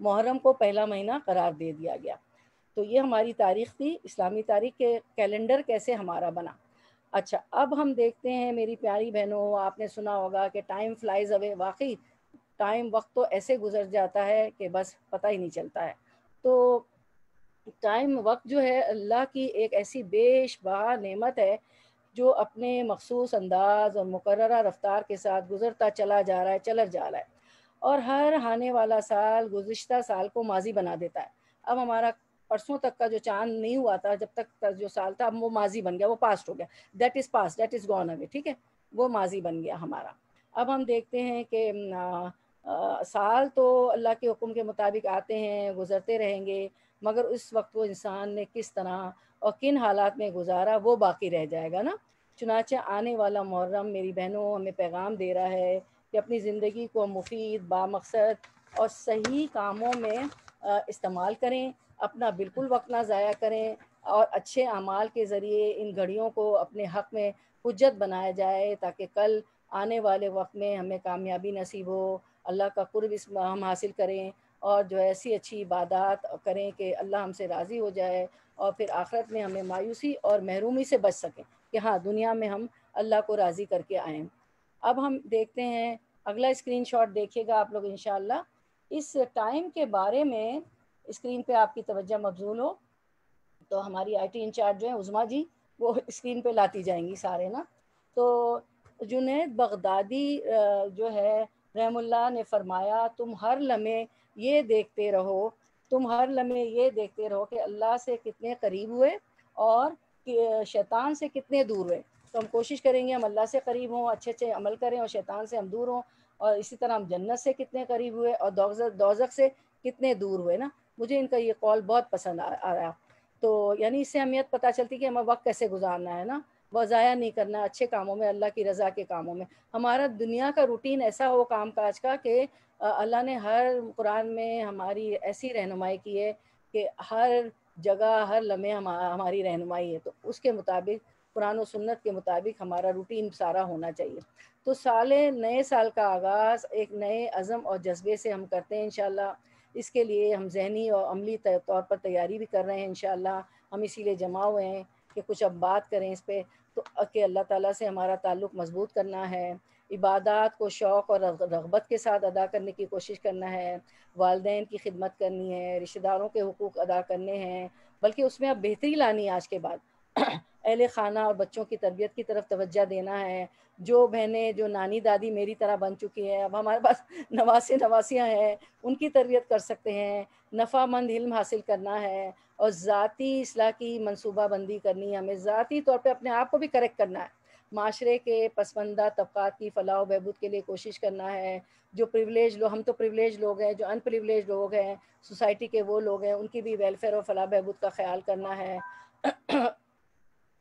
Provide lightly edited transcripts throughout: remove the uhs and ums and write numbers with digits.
محرم کو پہلا مہینہ قرار دے دیا گیا۔ تو یہ ہماری تاریخ تھی، اسلامی تاریخ کے کیلنڈر کیسے ہمارا بنا۔ اچھا، اب ہم دیکھتے ہیں میری پیاری بہنوں، آپ نے سنا ہوگا کہ ٹائم فلائز اوے، واقعی ٹائم، وقت تو ایسے گزر جاتا ہے کہ بس پتہ ہی نہیں چلتا ہے۔ تو ٹائم، وقت جو ہے اللہ کی ایک ایسی بیش بہا نعمت ہے جو اپنے مخصوص انداز اور مقررہ رفتار کے ساتھ گزرتا چلا جا رہا ہے، چلا جا رہا ہے، اور ہر آنے والا سال گزشتہ سال کو ماضی بنا دیتا ہے۔ اب ہمارا پرسوں تک کا جو چاند نہیں ہوا تھا، جب تک کا جو سال تھا، اب وہ ماضی بن گیا، وہ پاسٹ ہو گیا، that is past, that is gone away, ٹھیک ہے، وہ ماضی بن گیا ہمارا۔ اب ہم دیکھتے ہیں کہ سال تو اللہ کے حکم کے مطابق آتے ہیں، گزرتے رہیں گے، مگر اس وقت وہ انسان نے کس طرح اور کن حالات میں گزارا وہ باقی رہ جائے گا نا۔ چنانچہ آنے والا محرم میری بہنوں ہمیں پیغام دے رہا ہے کہ اپنی زندگی کو مفید، بامقصد اور صحیح کاموں میں استعمال کریں، اپنا بالکل وقت نہ ضائع کریں، اور اچھے اعمال کے ذریعے ان گھڑیوں کو اپنے حق میں حجت بنایا جائے، تاکہ کل آنے والے وقت میں ہمیں کامیابی نصیب ہو، اللہ کا قرب اس میں ہم حاصل کریں، اور جو ایسی اچھی عبادات کریں کہ اللہ ہم سے راضی ہو جائے، اور پھر آخرت میں ہمیں مایوسی اور محرومی سے بچ سکیں کہ ہاں دنیا میں ہم اللہ کو راضی کر کے آئیں۔ اب ہم دیکھتے ہیں اگلا اسکرین شاٹ، دیکھیے گا آپ لوگ انشاءاللہ۔ اس ٹائم کے بارے میں اسکرین پہ آپ کی توجہ مبذول ہو تو ہماری آئی ٹی انچارج جو ہیں عظمیٰ جی، وہ اسکرین پہ لاتی جائیں گی سارے نا۔ تو جنید بغدادی جو ہے رحم اللہ نے فرمایا، تم ہر لمحے یہ دیکھتے رہو، تم ہر لمحے یہ دیکھتے رہو کہ اللہ سے کتنے قریب ہوئے اور شیطان سے کتنے دور ہوئے۔ تو ہم کوشش کریں گے ہم اللہ سے قریب ہوں، اچھے اچھے عمل کریں، اور شیطان سے ہم دور ہوں، اور اسی طرح ہم جنت سے کتنے قریب ہوئے اور دوزخ سے کتنے دور ہوئے نا۔ مجھے ان کا یہ قول بہت پسند آ رہا۔ تو یعنی اس سے اہمیت پتہ چلتی کہ ہمیں وقت کیسے گزارنا ہے نا، وہ ضائع نہیں کرنا، اچھے کاموں میں، اللہ کی رضا کے کاموں میں۔ ہمارا دنیا کا روٹین ایسا ہو کام کاج کا کہ اللہ نے ہر قرآن میں ہماری ایسی رہنمائی کی ہے کہ ہر جگہ ہر لمحے ہماری رہنمائی ہے، تو اس کے مطابق قرآن و سنت کے مطابق ہمارا روٹین سارا ہونا چاہیے۔ تو نئے سال کا آغاز ایک نئے عزم اور جذبے سے ہم کرتے ہیں انشاءاللہ۔ اس کے لیے ہم ذہنی اور عملی طور پر تیاری بھی کر رہے ہیں انشاءاللہ۔ ہم اسی لیے جمع ہوئے ہیں کہ کچھ اب بات کریں اس پہ، تو کہ اللہ تعالیٰ سے ہمارا تعلق مضبوط کرنا ہے، عبادات کو شوق اور رغبت کے ساتھ ادا کرنے کی کوشش کرنا ہے، والدین کی خدمت کرنی ہے، رشتہ داروں کے حقوق ادا کرنے ہیں، بلکہ اس میں اب بہتری لانی ہے آج کے بعد۔ اہل خانہ اور بچوں کی تربیت کی طرف توجہ دینا ہے۔ جو بہنیں جو نانی دادی میری طرح بن چکی ہیں، اب ہمارے پاس نواسے نواسیاں ہیں، ان کی تربیت کر سکتے ہیں، نفع مند علم حاصل کرنا ہے، اور ذاتی اصلاح کی منصوبہ بندی کرنی ہے، ہمیں ذاتی طور پہ اپنے آپ کو بھی کریکٹ کرنا ہے، معاشرے کے پسماندہ طبقات کی فلاح و بہبود کے لیے کوشش کرنا ہے۔ جو پریویلیج لوگ، ہم تو پریویلیج لوگ ہیں، جو ان پریویلیج لوگ ہیں سوسائٹی کے، وہ لوگ ہیں، ان کی بھی ویلفیئر اور فلاح بہبود کا خیال کرنا ہے۔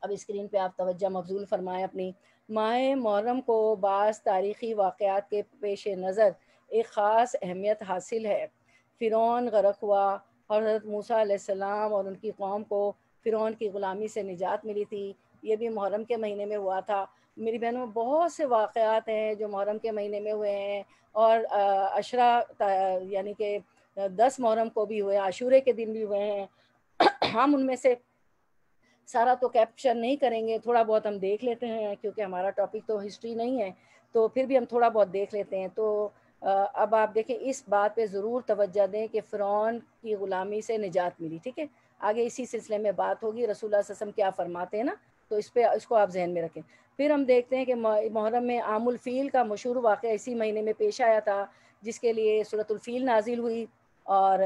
اب اسکرین پہ آپ توجہ مبذول فرمائیں اپنی۔ ماہ محرم کو بعض تاریخی واقعات کے پیش نظر ایک خاص اہمیت حاصل ہے۔ فرعون غرق ہوا، حضرت موسیٰ علیہ السلام اور ان کی قوم کو فرعون کی غلامی سے نجات ملی تھی، یہ بھی محرم کے مہینے میں ہوا تھا۔ میری بہنوں، بہت سے واقعات ہیں جو محرم کے مہینے میں ہوئے ہیں، اور عشرہ یعنی کہ 10 محرم کو بھی ہوئے، عاشورے کے دن بھی ہوئے ہیں۔ ہم ان میں سے سارا تو کیپچر نہیں کریں گے، تھوڑا بہت ہم دیکھ لیتے ہیں، کیونکہ ہمارا ٹاپک تو ہسٹری نہیں ہے، تو پھر بھی ہم تھوڑا بہت دیکھ لیتے ہیں۔ تو اب آپ دیکھیں، اس بات پہ ضرور توجہ دیں کہ فرعون کی غلامی سے نجات ملی، ٹھیک ہے؟ آگے اسی سلسلے میں بات ہوگی، رسول اللہ صلی اللہ علیہ وسلم کیا فرماتے ہیں نا، تو اس کو آپ ذہن میں رکھیں۔ پھر ہم دیکھتے ہیں کہ محرم میں عام الفیل کا مشہور واقعہ اسی مہینے میں پیش آیا تھا، جس کے لیے سورۃ الفیل نازل ہوئی، اور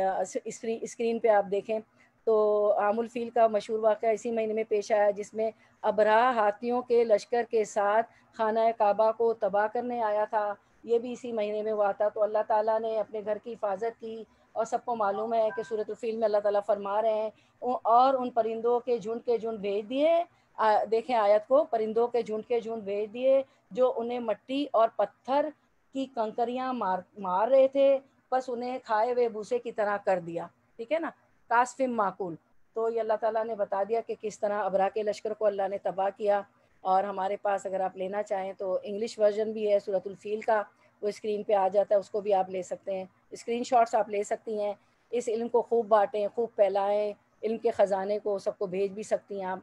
اسکرین پہ آپ دیکھیں تو عام الفیل کا مشہور واقعہ اسی مہینے میں پیش آیا، جس میں ابرہہ ہاتھیوں کے لشکر کے ساتھ خانہ کعبہ کو تباہ کرنے آیا تھا، یہ بھی اسی مہینے میں ہوا تھا۔ تو اللہ تعالیٰ نے اپنے گھر کی حفاظت کی، اور سب کو معلوم ہے کہ سورۃ الفیل میں اللہ تعالیٰ فرما رہے ہیں، اور ان پرندوں کے جھنڈ بھیج دیے، دیکھیں آیت کو، پرندوں کے جھنڈ بھیج دیے جو انہیں مٹی اور پتھر کی کنکریاں مار رہے تھے، بس انہیں کھائے ہوئے بھوسے کی طرح کر دیا، ٹھیک ہے نا، کاسفم معقول۔ تو یہ اللہ تعالیٰ نے بتا دیا کہ کس طرح ابرہہ کے لشکر کو اللہ نے تباہ کیا۔ اور ہمارے پاس اگر آپ لینا چاہیں تو انگلش ورژن بھی ہے سورۃ الفیل کا، وہ اسکرین پہ آ جاتا ہے، اس کو بھی آپ لے سکتے ہیں، اسکرین شاٹس آپ لے سکتی ہیں، اس علم کو خوب بانٹیں، خوب پھیلائیں، علم کے خزانے کو سب کو بھیج بھی سکتی ہیں آپ،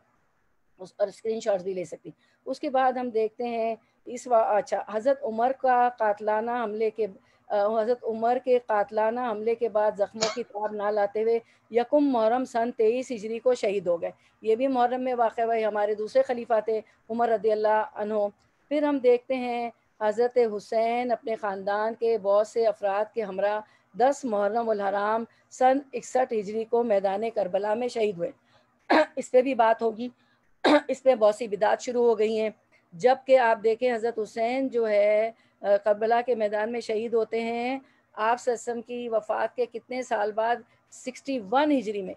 اور اسکرین شاٹس بھی لے سکتی ہیں۔ اس کے بعد ہم دیکھتے ہیں اچھا، حضرت عمر کا قاتلانہ حملے کے حضرت عمر کے قاتلانہ حملے کے بعد زخموں کی تاب نہ لاتے ہوئے یکم محرم سن 23 ہجری کو شہید ہو گئے۔ یہ بھی محرم میں واقع ہوا، ہمارے دوسرے خلیفہ تھے عمر رضی اللہ عنہ۔ پھر ہم دیکھتے ہیں حضرت حسین اپنے خاندان کے بہت سے افراد کے ہمراہ 10 محرم الحرام سن 61 ہجری کو میدان کربلا میں شہید ہوئے۔ اس پہ بھی بات ہوگی، اس پہ بہت سی بدعات شروع ہو گئی ہیں۔ جب کہ آپ دیکھیں حضرت حسین جو ہے کربلا کے میدان میں شہید ہوتے ہیں آپ صلی اللہ علیہ وسلم کی وفات کے کتنے سال بعد، 61 ہجری میں،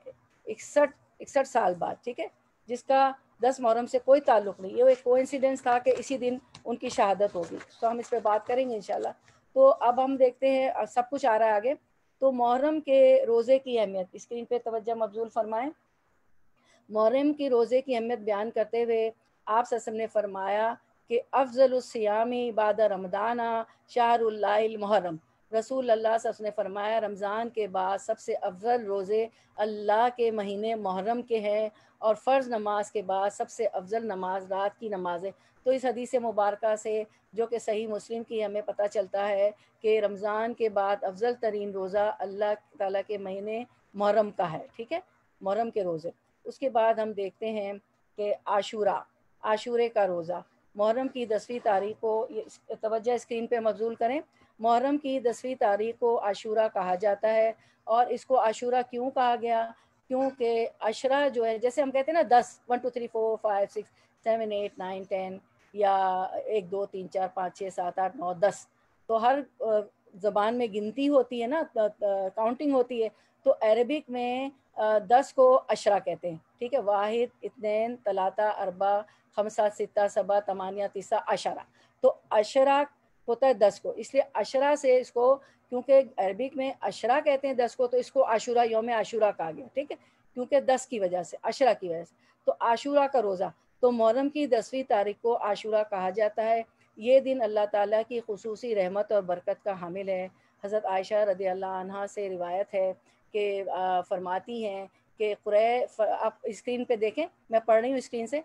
61 سال بعد، ٹھیک ہے، جس کا 10 محرم سے کوئی تعلق نہیں، یہ ایک کوئنسیڈنس تھا کہ اسی دن ان کی شہادت ہوگی، تو ہم اس پہ بات کریں گے انشاءاللہ۔ تو اب ہم دیکھتے ہیں سب کچھ آ رہا ہے آگے۔ تو محرم کے روزے کی اہمیت، اسکرین پہ توجہ مبذول فرمائیں۔ محرم کی روزے کی اہمیت بیان کرتے ہوئے آپ صلی اللہ علیہ وسلم نے فرمایا کہ افضل الصیام بعد رمضان شہر اللہ المحرم۔ رسول اللہ صلی اللہ علیہ وسلم نے فرمایا رمضان کے بعد سب سے افضل روزے اللہ کے مہینے محرم کے ہیں، اور فرض نماز کے بعد سب سے افضل نماز رات کی نماز ہے۔ تو اس حدیث مبارکہ سے جو کہ صحیح مسلم کی ہمیں پتہ چلتا ہے کہ رمضان کے بعد افضل ترین روزہ اللہ تعالیٰ کے مہینے محرم کا ہے، ٹھیک ہے، محرم کے روزے۔ اس کے بعد ہم دیکھتے ہیں کہ عاشورے کا روزہ محرم کی 10ویں تاریخ کو، توجہ اسکرین پہ مبذول کریں، محرم کی 10ویں تاریخ کو عاشورہ کہا جاتا ہے۔ اور اس کو عاشورہ کیوں کہا گیا؟ کیونکہ عشرہ جو ہے، جیسے ہم کہتے ہیں نا 10، 1 2 3 4 5 6 7 8 9 10، یا 1 2 3 4 5 6 7 8 9 10، تو ہر زبان میں گنتی ہوتی ہے نا، کاؤنٹنگ ہوتی ہے، تو عربک میں 10 کو عشرہ کہتے ہیں، ٹھیک ہے، واحد، اثنین، ثلاثہ، اربع، خمسہ، ستہ، سبع، ثمانیہ، تسعہ، عشرہ۔ تو عشرہ ہوتا ہے 10 کو، اس لیے عشرہ سے اس کو، کیونکہ عربک میں عشرہ کہتے ہیں 10 کو، تو اس کو عاشورہ، یوم عاشورہ کہا گیا، ٹھیک ہے، کیونکہ 10 کی وجہ سے، عشرہ کی وجہ سے۔ تو عاشورہ کا روزہ، تو محرم کی 10ویں تاریخ کو عاشورہ کہا جاتا ہے۔ یہ دن اللہ تعالیٰ کی خصوصی رحمت اور برکت کا حامل ہے۔ حضرت عائشہ رضی اللہ عنہا سے روایت ہے کہ فرماتی ہیں کہ آپ اسکرین پہ دیکھیں، میں پڑھ رہی ہوں اسکرین سے،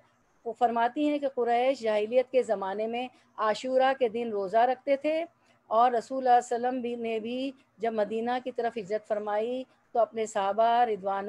وہ فرماتی ہیں کہ قریش جاہلیت کے زمانے میں عاشورہ کے دن روزہ رکھتے تھے، اور رسول اللہ صلی اللہ علیہ وسلم نے بھی جب مدینہ کی طرف ہجرت فرمائی تو اپنے صحابہ رضوان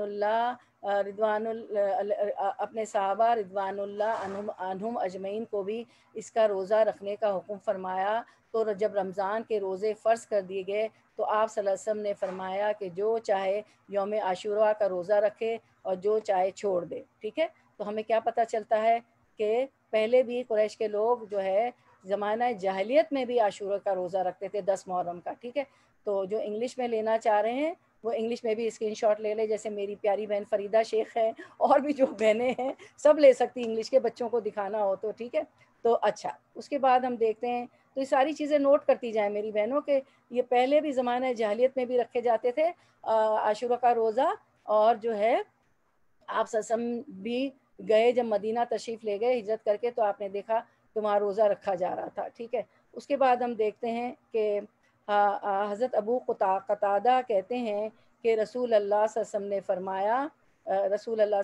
اللہ عنہم اجمعین کو بھی اس کا روزہ رکھنے کا حکم فرمایا۔ تو جب رمضان کے روزے فرض کر دیے گئے تو آپ صلی اللہ علیہ وسلم نے فرمایا کہ جو چاہے یوم عاشورہ کا روزہ رکھے اور جو چاہے چھوڑ دے، ٹھیک ہے۔ تو ہمیں کیا پتہ چلتا ہے کہ پہلے بھی قریش کے لوگ جو ہے زمانہ جاہلیت میں بھی عاشورہ کا روزہ رکھتے تھے 10 محرم کا، ٹھیک ہے۔ تو جو انگلش میں لینا چاہ رہے ہیں وہ انگلش میں بھی اسکرین شاٹ لے لے، جیسے میری پیاری بہن فریدہ شیخ ہے، اور بھی جو بہنیں ہیں سب لے سکتی، انگلش کے بچوں کو دکھانا ہو تو، ٹھیک ہے۔ تو اچھا، اس کے بعد ہم دیکھتے ہیں، تو یہ ساری چیزیں نوٹ کرتی جائیں میری بہنوں کہ یہ پہلے بھی زمانہ جاہلیت میں بھی رکھے جاتے تھے عاشورہ کا روزہ، اور جو ہے آپ صلی اللہ علیہ وسلم بھی گئے جب مدینہ تشریف لے گئے ہجرت کر کے، تو آپ نے دیکھا کہ وہاں روزہ رکھا جا رہا تھا، ٹھیک ہے۔ اس کے بعد ہم دیکھتے ہیں کہ حضرت ابو قتادہ کہتے ہیں کہ رسول اللہ صلی اللہ علیہ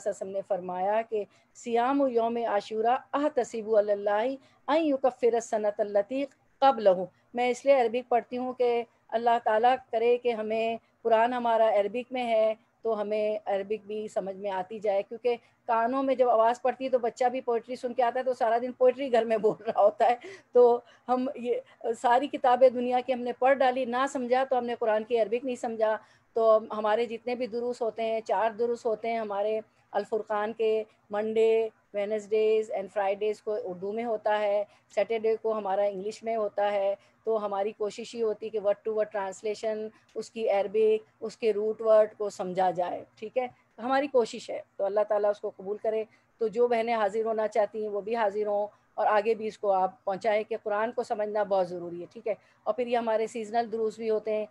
وسلم نے فرمایا کہ صیام یوم عاشورہ احتسب علی اللہ ان یکفر السنۃ التی قبلہ۔ میں اس لیے عربک پڑھتی ہوں کہ اللہ تعالیٰ کرے کہ ہمیں، قرآن ہمارا عربک میں ہے تو ہمیں عربک بھی سمجھ میں آتی جائے، کیونکہ کانوں میں جب آواز پڑتی ہے تو بچہ بھی پوئٹری سن کے آتا ہے تو سارا دن پوئٹری گھر میں بول رہا ہوتا ہے، تو ہم یہ ساری کتابیں دنیا کی ہم نے پڑھ ڈالی، نہ سمجھا تو ہم نے قرآن کی عربک نہیں سمجھا۔ تو ہمارے جتنے بھی دروس ہوتے ہیں، 4 دروس ہوتے ہیں ہمارے الفرقان کے، منڈے، وینسڈیز اینڈ فرائیڈیز کو اردو میں ہوتا ہے، سیٹرڈے کو ہمارا انگلش میں ہوتا ہے۔ تو ہماری کوشش یہ ہوتی ہے کہ ورڈ ٹو ورڈ ٹرانسلیشن، اس کی عربک، اس کے روٹ ورڈ کو سمجھا جائے، ٹھیک ہے، ہماری کوشش ہے، تو اللہ تعالیٰ اس کو قبول کرے۔ تو جو بہنیں حاضر ہونا چاہتی ہیں وہ بھی حاضر ہوں، اور آگے بھی اس کو آپ پہنچائیں کہ قرآن کو سمجھنا بہت ضروری ہے، ٹھیک ہے۔ اور پھر یہ ہمارے سیزنل دروس بھی ہوتے ہیں،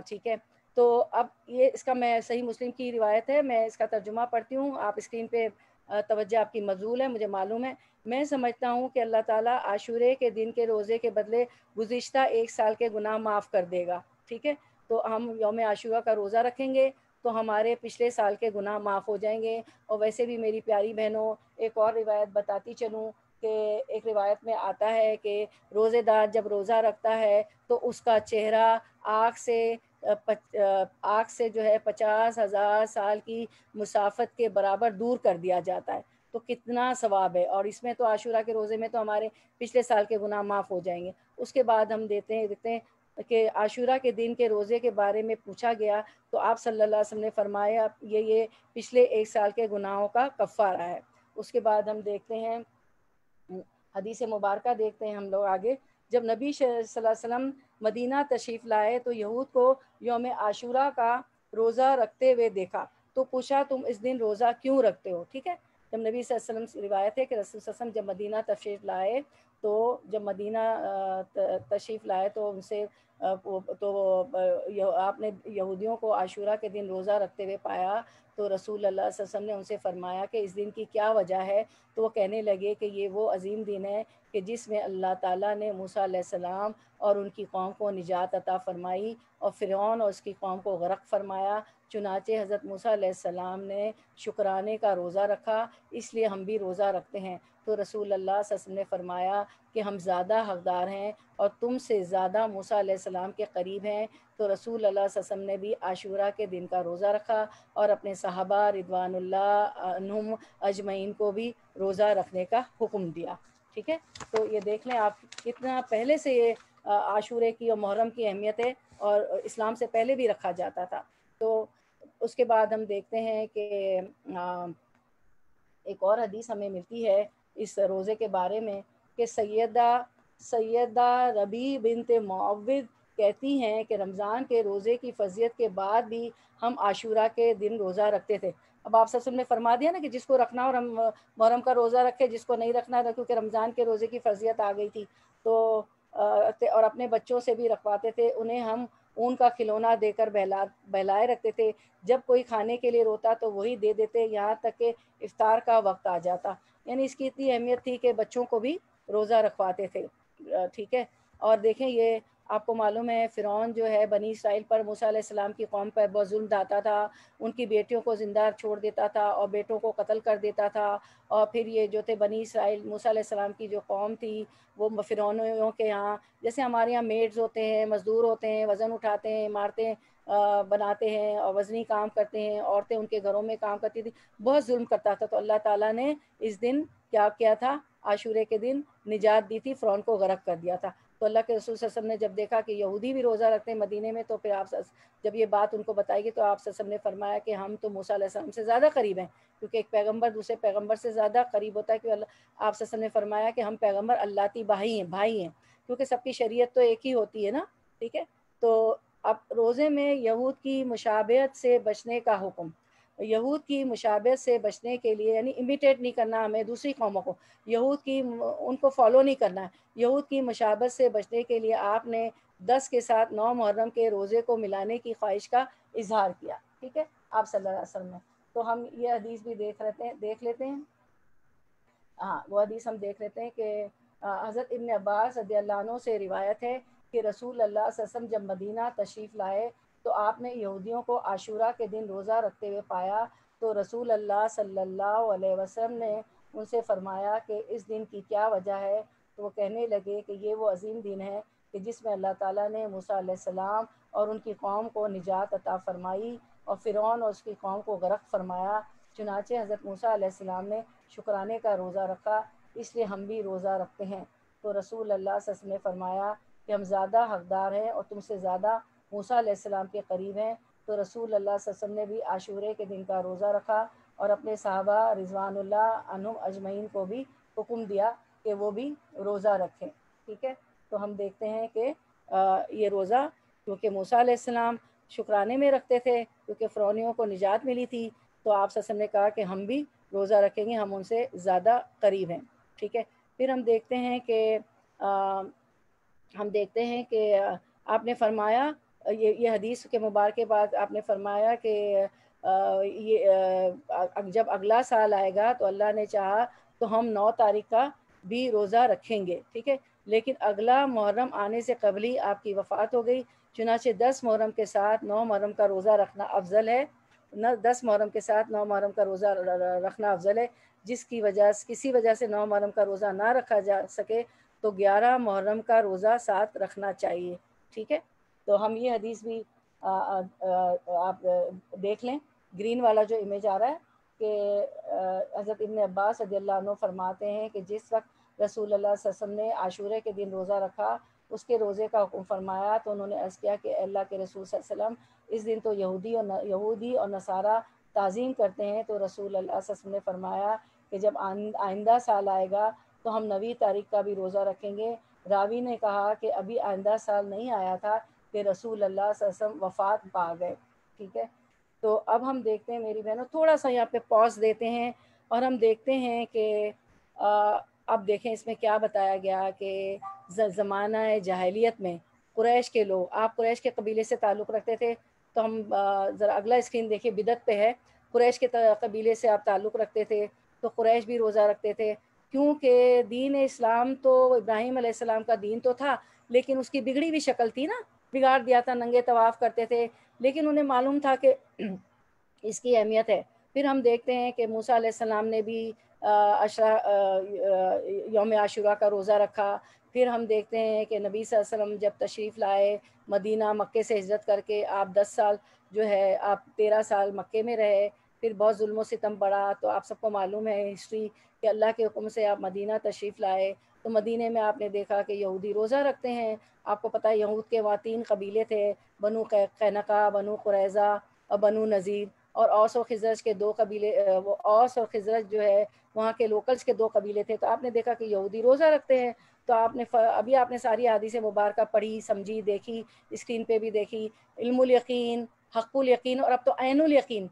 ٹھیک ہے۔ تو اب یہ اس کا، میں صحیح مسلم کی روایت ہے، میں اس کا ترجمہ پڑھتی ہوں، آپ اسکرین پہ توجہ آپ کی مبذول ہے، مجھے معلوم ہے۔ میں سمجھتا ہوں کہ اللہ تعالیٰ عاشورے کے دن کے روزے کے بدلے گزشتہ 1 سال کے گناہ معاف کر دے گا، ٹھیک ہے؟ تو ہم یوم عاشورہ کا روزہ رکھیں گے تو ہمارے پچھلے سال کے گناہ معاف ہو جائیں گے۔ اور ویسے بھی میری پیاری بہنوں، ایک اور روایت بتاتی چلوں کہ ایک روایت میں آتا ہے کہ روزے دار جب روزہ رکھتا ہے تو اس کا چہرہ آگ سے جو ہے 50,000 سال کی مسافت کے برابر دور کر دیا جاتا ہے۔ تو کتنا ثواب ہے، اور اس میں تو عاشورہ کے روزے میں تو ہمارے پچھلے سال کے گناہ معاف ہو جائیں گے۔ اس کے بعد ہم دیکھتے ہیں کہ عاشورہ کے دن کے روزے کے بارے میں پوچھا گیا تو آپ صلی اللہ علیہ وسلم نے فرمایا یہ پچھلے 1 سال کے گناہوں کا کفارہ ہے۔ اس کے بعد ہم دیکھتے ہیں حدیث مبارکہ، دیکھتے ہیں ہم لوگ آگے۔ جب نبی صلی اللہ علیہ وسلم مدینہ تشریف لائے تو یہود کو یوم عاشورہ کا روزہ رکھتے ہوئے دیکھا تو پوچھا تم اس دن روزہ کیوں رکھتے ہو، ٹھیک ہے؟ جب نبی صلی اللہ علیہ وسلم سے روایت ہے کہ رسول صلی اللہ علیہ وسلم جب مدینہ تشریف لائے تو ان سے آپ نے یہودیوں کو عاشورہ کے دن روزہ رکھتے ہوئے پایا تو رسول اللہ صلی اللہ علیہ وسلم نے ان سے فرمایا کہ اس دن کی کیا وجہ ہے؟ تو وہ کہنے لگے کہ یہ وہ عظیم دن ہے کہ جس میں اللہ تعالیٰ نے موسیٰ علیہ السلام اور ان کی قوم کو نجات عطا فرمائی اور فرعون اور اس کی قوم کو غرق فرمایا۔ چنانچہ حضرت موسیٰ علیہ السلام نے شکرانے کا روزہ رکھا، اس لیے ہم بھی روزہ رکھتے ہیں۔ تو رسول اللہ صلی اللہ علیہ وسلم نے فرمایا کہ ہم زیادہ حقدار ہیں اور تم سے زیادہ موسیٰ علیہ السلام کے قریب ہیں۔ تو رسول اللہ صلی اللہ علیہ وسلم نے بھی عاشورہ کے دن کا روزہ رکھا اور اپنے صحابہ رضوان اللہ عنہم اجمعین کو بھی روزہ رکھنے کا حکم دیا، ٹھیک ہے؟ تو یہ دیکھ لیں آپ کتنا پہلے سے یہ عاشورے کی اور محرم کی اہمیت ہے، اور اسلام سے پہلے بھی رکھا جاتا تھا۔ تو اس کے بعد ہم دیکھتے ہیں کہ ایک اور حدیث ہمیں ملتی ہے اس روزے کے بارے میں کہ سیدہ ربیع بنت معوذ کہتی ہیں کہ رمضان کے روزے کی فضیلت کے بعد بھی ہم عاشورہ کے دن روزہ رکھتے تھے۔ اب آپ سب نے فرما دیا نا کہ جس کو رکھنا اور محرم کا روزہ رکھے، جس کو نہیں رکھنا تھا کیونکہ رمضان کے روزے کی فضیلت آ گئی تھی تو اور اپنے بچوں سے بھی رکھواتے تھے، انہیں ہم اون کا کھلونا دے کر بہلائے رکھتے تھے۔ جب کوئی کھانے کے لیے روتا تو وہی دے دیتے یہاں تک کہ افطار کا وقت آ جاتا۔ یعنی اس کی اتنی اہمیت تھی کہ بچوں کو بھی روزہ رکھواتے تھے، ٹھیک ہے؟ اور دیکھیں یہ آپ کو معلوم ہے فرعون جو ہے بنی اسرائیل پر، موسیٰ علیہ السلام کی قوم پر بہت ظلم ڈھاتا تھا، ان کی بیٹیوں کو زندہ چھوڑ دیتا تھا اور بیٹوں کو قتل کر دیتا تھا۔ اور پھر یہ جو تھے بنی اسرائیل، موسیٰ علیہ السلام کی جو قوم تھی وہ فرعونیوں کے یہاں، جیسے ہمارے یہاں میڈز ہوتے ہیں، مزدور ہوتے ہیں، وزن اٹھاتے ہیں، عمارتیں بناتے ہیں اور وزنی کام کرتے ہیں، عورتیں ان کے گھروں میں کام کرتی تھی، بہت ظلم کرتا تھا۔ تو اللہ تعالیٰ نے اس دن کیا کیا تھا؟ عاشورے کے دن نجات دی تھی، فرعون کو غرق کر دیا تھا۔ تو اللہ کے رسول صلی اللہ علیہ وسلم نے جب دیکھا کہ یہودی بھی روزہ رکھتے ہیں مدینے میں، تو پھر آپ جب یہ بات ان کو بتائی گئی تو آپ صلی اللہ علیہ وسلم نے فرمایا کہ ہم تو موسیٰ علیہ السلام سے زیادہ قریب ہیں، کیونکہ ایک پیغمبر دوسرے پیغمبر سے زیادہ قریب ہوتا ہے کہ آپ صلی اللہ علیہ وسلم نے فرمایا کہ ہم پیغمبر اللہ کی بھائی ہیں، کیونکہ سب کی شریعت تو ایک ہی ہوتی ہے نا، ٹھیک ہے؟ تو اب روزے میں یہود کی مشابہت سے بچنے کا حکم، یہود کی مشابہت سے بچنے کے لیے یعنی امیٹیٹ نہیں کرنا ہمیں دوسری قوموں کو، یہود کی ان کو فالو نہیں کرنا ہے۔ یہود کی مشابہت سے بچنے کے لیے آپ نے 10 کے ساتھ 9 محرم کے روزے کو ملانے کی خواہش کا اظہار کیا، ٹھیک ہے؟ آپ صلی اللہ علیہ وسلم نے تو ہم یہ حدیث بھی دیکھ لیتے ہیں۔ ہاں وہ حدیث ہم دیکھ لیتے ہیں کہ حضرت ابن عباس رضی اللہ عنہ سے روایت ہے کہ رسول اللہ صلی اللہ علیہ وسلم جب مدینہ تشریف لائے تو آپ نے یہودیوں کو عاشورہ کے دن روزہ رکھتے ہوئے پایا تو رسول اللہ صلی اللہ علیہ وسلم نے ان سے فرمایا کہ اس دن کی کیا وجہ ہے؟ تو وہ کہنے لگے کہ یہ وہ عظیم دن ہے کہ جس میں اللہ تعالیٰ نے موسیٰ علیہ السلام اور ان کی قوم کو نجات عطا فرمائی اور فرعون اور اس کی قوم کو غرق فرمایا۔ چنانچہ حضرت موسیٰ علیہ السلام نے شکرانے کا روزہ رکھا، اس لیے ہم بھی روزہ رکھتے ہیں۔ تو رسول اللہ صلی اللہ علیہ وسلم نے فرمایا کہ ہم زیادہ حقدار ہیں اور تم سے زیادہ موسیٰ علیہ السلام کے قریب ہیں۔ تو رسول اللہ صلی اللہ علیہ وسلم نے بھی عاشورے کے دن کا روزہ رکھا اور اپنے صحابہ رضوان اللہ عنہم اجمعین کو بھی حکم دیا کہ وہ بھی روزہ رکھیں، ٹھیک ہے؟ تو ہم دیکھتے ہیں کہ یہ روزہ کیونکہ موسیٰ علیہ السلام شکرانے میں رکھتے تھے کیونکہ فرعونیوں کو نجات ملی تھی، تو آپ صلی اللہ علیہ وسلم نے کہا کہ ہم بھی روزہ رکھیں گے، ہم ان سے زیادہ قریب ہیں، ٹھیک ہے؟ پھر ہم دیکھتے ہیں کہ آپ نے فرمایا یہ حدیث کے مبارک بعد آپ نے فرمایا کہ جب اگلا سال آئے گا تو اللہ نے چاہا تو ہم 9 تاریخ کا بھی روزہ رکھیں گے، ٹھیک ہے، لیکن اگلا محرم آنے سے قبل ہی آپ کی وفات ہو گئی، چنانچہ 10 محرم کے ساتھ 9 محرم کا روزہ رکھنا افضل ہے، 10 محرم کے ساتھ 9 محرم کا روزہ رکھنا افضل ہے، جس کی وجہ کسی وجہ سے 9 محرم کا روزہ نہ رکھا جا سکے تو 11 محرم کا روزہ ساتھ رکھنا چاہیے، ٹھیک ہے۔ تو ہم یہ حدیث بھی آپ دیکھ لیں، گرین والا جو امیج آ رہا ہے کہ حضرت ابن عباس رضی اللہ عنہ فرماتے ہیں کہ جس وقت رسول اللہ صلی اللہ علیہ وسلم نے عاشورے کے دن روزہ رکھا، اس کے روزے کا حکم فرمایا تو انہوں نے عرض کیا کہ اللہ کے رسول صلی اللہ علیہ وسلم اس دن تو یہودی اور نصارہ تعظیم کرتے ہیں، تو رسول اللہ صلی اللہ علیہ وسلم نے فرمایا کہ جب آئندہ سال آئے گا تو ہم 9 تاریخ کا بھی روزہ رکھیں گے۔ راوی نے کہا کہ ابھی آئندہ سال نہیں آیا تھا کہ رسول اللہ صلی اللہ علیہ وسلم وفات پا گئے، ٹھیک ہے۔ تو اب ہم دیکھتے ہیں میری بہنوں، تھوڑا سا یہاں پہ پاز دیتے ہیں اور ہم دیکھتے ہیں کہ اب دیکھیں اس میں کیا بتایا گیا کہ زمانہ جاہلیت میں قریش کے لوگ، آپ قریش کے قبیلے سے تعلق رکھتے تھے، تو ہم ذرا اگلا اسکرین دیکھیں، بدعت پہ ہے، قریش کے قبیلے سے آپ تعلق رکھتے تھے تو قریش بھی روزہ رکھتے تھے، کیونکہ دین اسلام تو ابراہیم علیہ السلام کا دین تو تھا، لیکن اس کی بگڑی ہوئی شکل تھی نا، بگاڑ دیا تھا، ننگے طواف کرتے تھے، لیکن انہیں معلوم تھا کہ اس کی اہمیت ہے۔ پھر ہم دیکھتے ہیں کہ موسیٰ علیہ السلام نے بھی یوم عاشورہ کا روزہ رکھا۔ پھر ہم دیکھتے ہیں کہ نبی صلی اللہ علیہ وسلم جب تشریف لائے مدینہ، مکے سے ہجرت کر کے آپ 10 سال جو ہے آپ 13 سال مکے میں رہے، پھر بہت ظلم و ستم پڑا، تو آپ سب کو معلوم ہے ہسٹری کہ اللہ کے حکم سے آپ مدینہ تشریف لائے، تو مدینہ میں آپ نے دیکھا کہ یہودی روزہ رکھتے ہیں۔ آپ کو پتہ ہے یہود کے وہاں 3 قبیلے تھے، بنو قینقاع، بنو قریظہ اور بنو نذیر، اور اوس و خزرج کے 2 قبیلے، وہ اوس اور خزرج جو ہے وہاں کے لوکلز کے 2 قبیلے تھے، تو آپ نے دیکھا کہ یہودی روزہ رکھتے ہیں۔ تو ابھی آپ نے ساری احادیث مبارکہ پڑھی، سمجھی، دیکھی، اسکرین پہ بھی دیکھی، علم الیقین، حق الیقین، اور اب تو عین الیقین،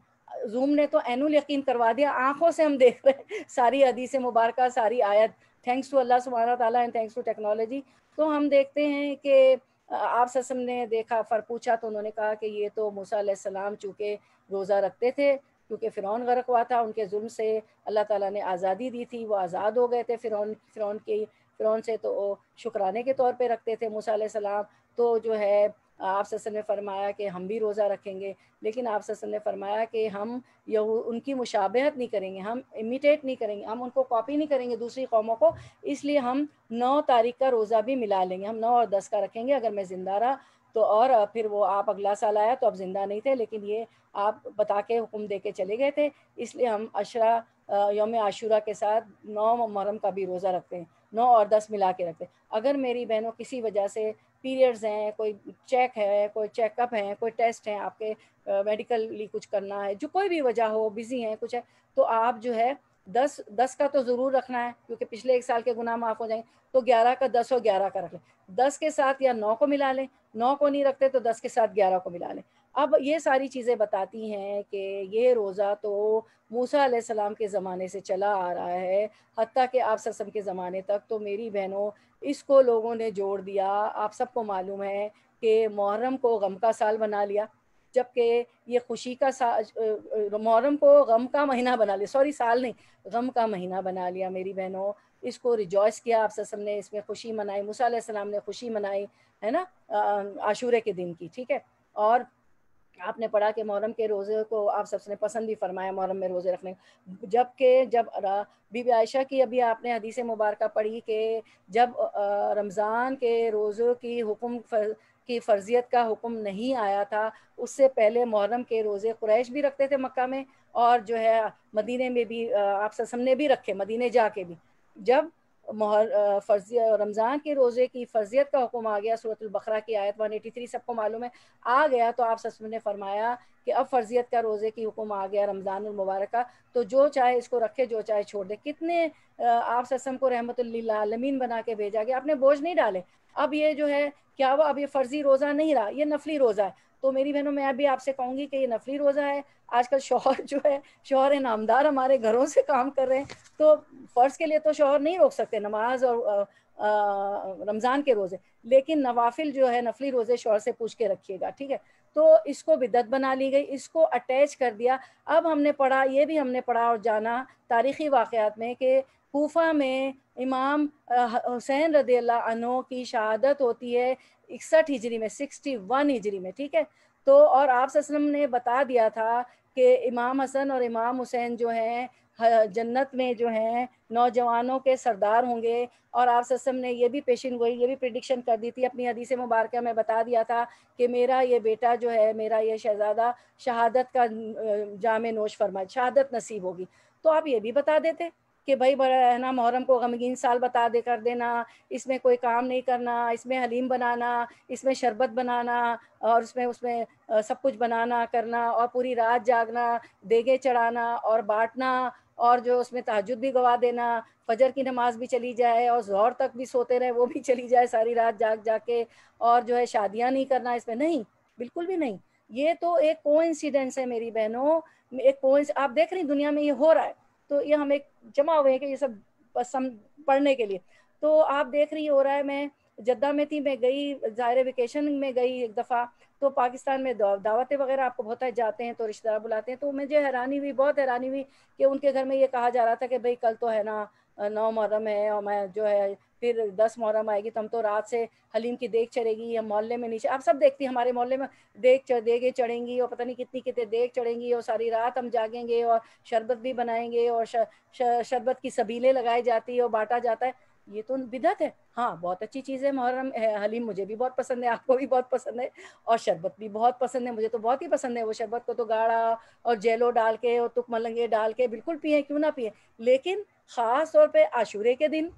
زوم نے تو عین الیقین کروا دیا، آنکھوں سے ہم دیکھ رہے ہیں ساری حدیث مبارکہ، ساری آیت، تھینکس ٹو اللہ سبحانہ تعالیٰ اینڈ تھینکس ٹو ٹیکنالوجی۔ تو ہم دیکھتے ہیں کہ آپ سسم نے دیکھا، پوچھا تو انہوں نے کہا کہ یہ تو موسیٰ علیہ السلام چونکہ روزہ رکھتے تھے، کیونکہ فرعون غرق ہوا تھا، ان کے ظلم سے اللہ تعالیٰ نے آزادی دی تھی، وہ آزاد ہو گئے تھے فرعون سے، تو وہ شکرانے کے طور پہ رکھتے تھے موسیٰ علیہ السلام۔ تو جو ہے آپ صلی اللہ علیہ وسلم نے فرمایا کہ ہم بھی روزہ رکھیں گے، لیکن آپ صلی اللہ علیہ وسلم نے فرمایا کہ ہم ان کی مشابہت نہیں کریں گے، ہم امیٹیٹ نہیں کریں گے، ہم ان کو کاپی نہیں کریں گے دوسری قوموں کو، اس لیے ہم 9 تاریخ کا روزہ بھی ملا لیں گے، ہم 9 اور 10 کا رکھیں گے اگر میں زندہ رہا تو۔ اور پھر وہ آپ اگلا سال آیا تو اب زندہ نہیں تھے، لیکن یہ آپ بتا کے حکم دے کے چلے گئے تھے، اس لیے ہم یوم عاشورہ کے ساتھ 9 محرم کا بھی روزہ رکھتے ہیں، 9 اور 10 ملا کے رکھتے ہیں۔ اگر میری بہنوں کسی وجہ سے پیریڈز ہیں، کوئی چیک ہے، کوئی چیک اپ ہے، کوئی ٹیسٹ ہیں آپ کے، میڈیکلی کچھ کرنا ہے، جو کوئی بھی وجہ ہو، بزی ہیں کچھ ہے، تو آپ جو ہے 10 کا تو ضرور رکھنا ہے، کیونکہ پچھلے 1 سال کے گناہ معاف ہو جائیں، تو 11 کا 10 اور 11 کا رکھ لیں، 10 کے ساتھ یا 9 کو ملا لیں، 9 کو نہیں رکھتے تو 10 کے ساتھ 11 کو ملا لیں۔ اب یہ ساری چیزیں بتاتی ہیں کہ یہ روزہ تو موسیٰ علیہ السلام کے زمانے سے چلا آ رہا ہے، حتیٰ کہ آپ صلی اللہ علیہ وسلم کے زمانے تک، تو میری بہنوں اس کو لوگوں نے جوڑ دیا۔ آپ سب کو معلوم ہے کہ محرم کو غم کا سال بنا لیا، جبکہ یہ خوشی کا سال، محرم کو غم کا مہینہ بنا لیا، سوری سال نہیں، غم کا مہینہ بنا لیا میری بہنوں۔ اس کو ریجوائس کیا آپ صلی اللہ علیہ وسلم نے، اس میں خوشی منائی، موسیٰ علیہ السلام نے خوشی منائی ہے نا عاشورے کے دن کی، ٹھیک ہے۔ اور آپ نے پڑھا کہ محرم کے روزے کو آپ سب نے پسند بھی فرمایا محرم میں روزے رکھنے، جبکہ جب بی بی عائشہ کی ابھی آپ نے حدیث مبارکہ پڑھی کہ جب رمضان کے روزوں کی فرضیت کا حکم نہیں آیا تھا، اس سے پہلے محرم کے روزے قریش بھی رکھتے تھے مکہ میں، اور جو ہے مدینے میں بھی آپ صلی اللہ علیہ وسلم نے بھی رکھے، مدینے جا کے بھی۔ جب رمضان کے روزے کی فرضیت کا حکم آ گیا، سورۃ البقرہ کی آیت 183 سب کو معلوم ہے آ گیا، تو آپ صلی اللہ علیہ وسلم نے فرمایا کہ اب فرضیت کا روزے کی حکم آ گیا رمضان المبارک کا، تو جو چاہے اس کو رکھے، جو چاہے چھوڑ دے۔ کتنے آپ صلی اللہ علیہ وسلم کو رحمت للعالمین بنا کے بھیجا گیا، اپنے بوجھ نہیں ڈالے۔ اب یہ جو ہے کیا ہوا، اب یہ فرضی روزہ نہیں رہا، یہ نفلی روزہ ہے۔ تو میری بہنوں میں ابھی آپ سے کہوں گی کہ یہ نفلی روزہ ہے۔ آج کل شوہر جو ہے، شوہر نامدار ہمارے گھروں سے کام کر رہے ہیں، تو فرض کے لیے تو شوہر نہیں روک سکتے نماز اور رمضان کے روزے، لیکن نوافل جو ہے، نفلی روزے شوہر سے پوچھ کے رکھیے گا، ٹھیک ہے۔ تو اس کو بدعت بنا لی گئی، اس کو اٹیچ کر دیا۔ اب ہم نے پڑھا، یہ بھی ہم نے پڑھا اور جانا تاریخی واقعات میں کہ کوفہ میں امام حسین رضی اللہ عنہ کی شہادت ہوتی ہے 61 ہجری میں، 61 ہجری میں، ٹھیک ہے۔ تو اور آپ صلی اللہ علیہ وسلم نے بتا دیا تھا کہ امام حسن اور امام حسین جو ہیں جنت میں جو ہیں نوجوانوں کے سردار ہوں گے، اور آپ صلی اللہ علیہ وسلم نے یہ بھی پیشن گوئی، یہ بھی پریڈکشن کر دی تھی اپنی حدیث مبارکہ میں، بتا دیا تھا کہ میرا یہ بیٹا جو ہے، میرا یہ شہزادہ شہادت کا جام نوش فرمائے، شہادت نصیب ہوگی۔ تو آپ یہ بھی بتا دیتے کہ بھائی بڑا ہے نا، محرم کو غمگین سال بتا دے کر دینا، اس میں کوئی کام نہیں کرنا، اس میں حلیم بنانا، اس میں شربت بنانا، اور اس میں سب کچھ بنانا کرنا، اور پوری رات جاگنا، دیگیں چڑھانا اور بانٹنا، اور جو اس میں تہجد بھی گوا دینا، فجر کی نماز بھی چلی جائے اور ظہر تک بھی سوتے رہے وہ بھی چلی جائے ساری رات جاگ جا کے، اور جو ہے شادیاں نہیں کرنا اس میں، نہیں، بالکل بھی نہیں۔ یہ تو ایک کوئنسیڈنس ہے میری بہنوں، ایک آپ دیکھ رہی دنیا میں یہ ہو رہا ہے، تو یہ ہم ایک جمع ہوئے ہیں کہ یہ سب بس ہم پڑھنے کے لیے۔ تو آپ دیکھ رہی ہو رہا ہے، میں جدہ میں تھی، میں گئی ظاہر ویکیشن میں گئی ایک دفعہ، تو پاکستان میں دعوتیں وغیرہ آپ کو بہت جاتے ہیں تو رشتہ دار بلاتے ہیں، تو مجھے حیرانی ہوئی، بہت حیرانی ہوئی کہ ان کے گھر میں یہ کہا جا رہا تھا کہ بھئی کل تو ہے نا 9 محرم ہے، اور میں جو ہے پھر 10 محرم آئے گی تو ہم تو رات سے حلیم کی دیگ چڑھے گی، ہم محلے میں نیچے آپ سب دیکھتی ہیں ہمارے محلے میں دیگیں چڑھیں گی، اور پتہ نہیں کتنی کتنے دیگ چڑھیں گی، اور ساری رات ہم جاگیں گے اور شربت بھی بنائیں گے، اور شربت کی سبیلیں لگائی جاتی ہے اور بانٹا جاتا ہے۔ یہ تو بدعت ہے۔ ہاں بہت اچھی چیز ہے محرم حلیم، مجھے بھی بہت پسند ہے، آپ کو بھی بہت پسند ہے، اور شربت بھی بہت پسند ہے، مجھے تو بہت ہی پسند ہے وہ شربت کو تو گاڑھا اور جیلو ڈال کے اور تک ملنگے ڈال کے بالکل پئیں، کیوں نہ پئیں، لیکن خاص طور پہ عاشورے کے دن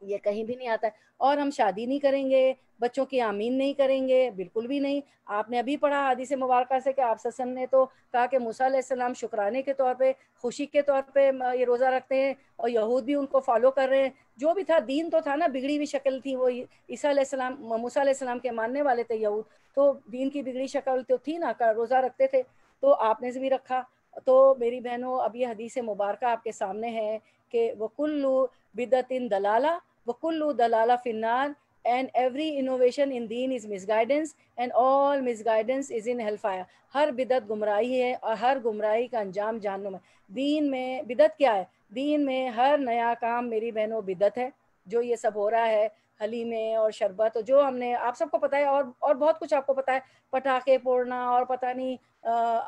یہ کہیں بھی نہیں آتا ہے۔ اور ہم شادی نہیں کریں گے، بچوں کی آمین نہیں کریں گے، بالکل بھی نہیں۔ آپ نے ابھی پڑھا حدیث مبارکہ سے کہ آپ صلی اللہ علیہ وسلم نے تو کہا کہ موسیٰ علیہ السلام شکرانے کے طور پہ، خوشی کے طور پہ یہ روزہ رکھتے ہیں، اور یہود بھی ان کو فالو کر رہے ہیں۔ جو بھی تھا دین تو تھا نا، بگڑی ہوئی شکل تھی، وہ عیسیٰ علیہ السلام موسیٰ علیہ السلام کے ماننے والے تھے یہود، تو دین کی بگڑی شکل تو تھی نا، روزہ رکھتے تھے، تو آپ نے بھی رکھا۔ تو میری بہنوں اب یہ حدیث مبارکہ آپ کے سامنے ہے کہ وَكُلُّ بِدْعَةٍ ضَلَالَةٍ وَكُلُّ ضَلَالَةٍ فِي النَّارِ and every innovation in deen is misguidance and all misguidance is in hellfire۔ ہر بدعت گمراہی ہے اور ہر گمراہی کا انجام جہنم ہے۔ دین میں بدعت کیا ہے؟ دین میں ہر نیا کام میری بہنوں بدعت ہے، جو یہ سب ہو رہا ہے حلیمیں اور شربت، جو ہم نے آپ سب کو پتہ ہے، اور بہت کچھ آپ کو پتہ ہے، پٹاخے پھوڑنا اور پتہ نہیں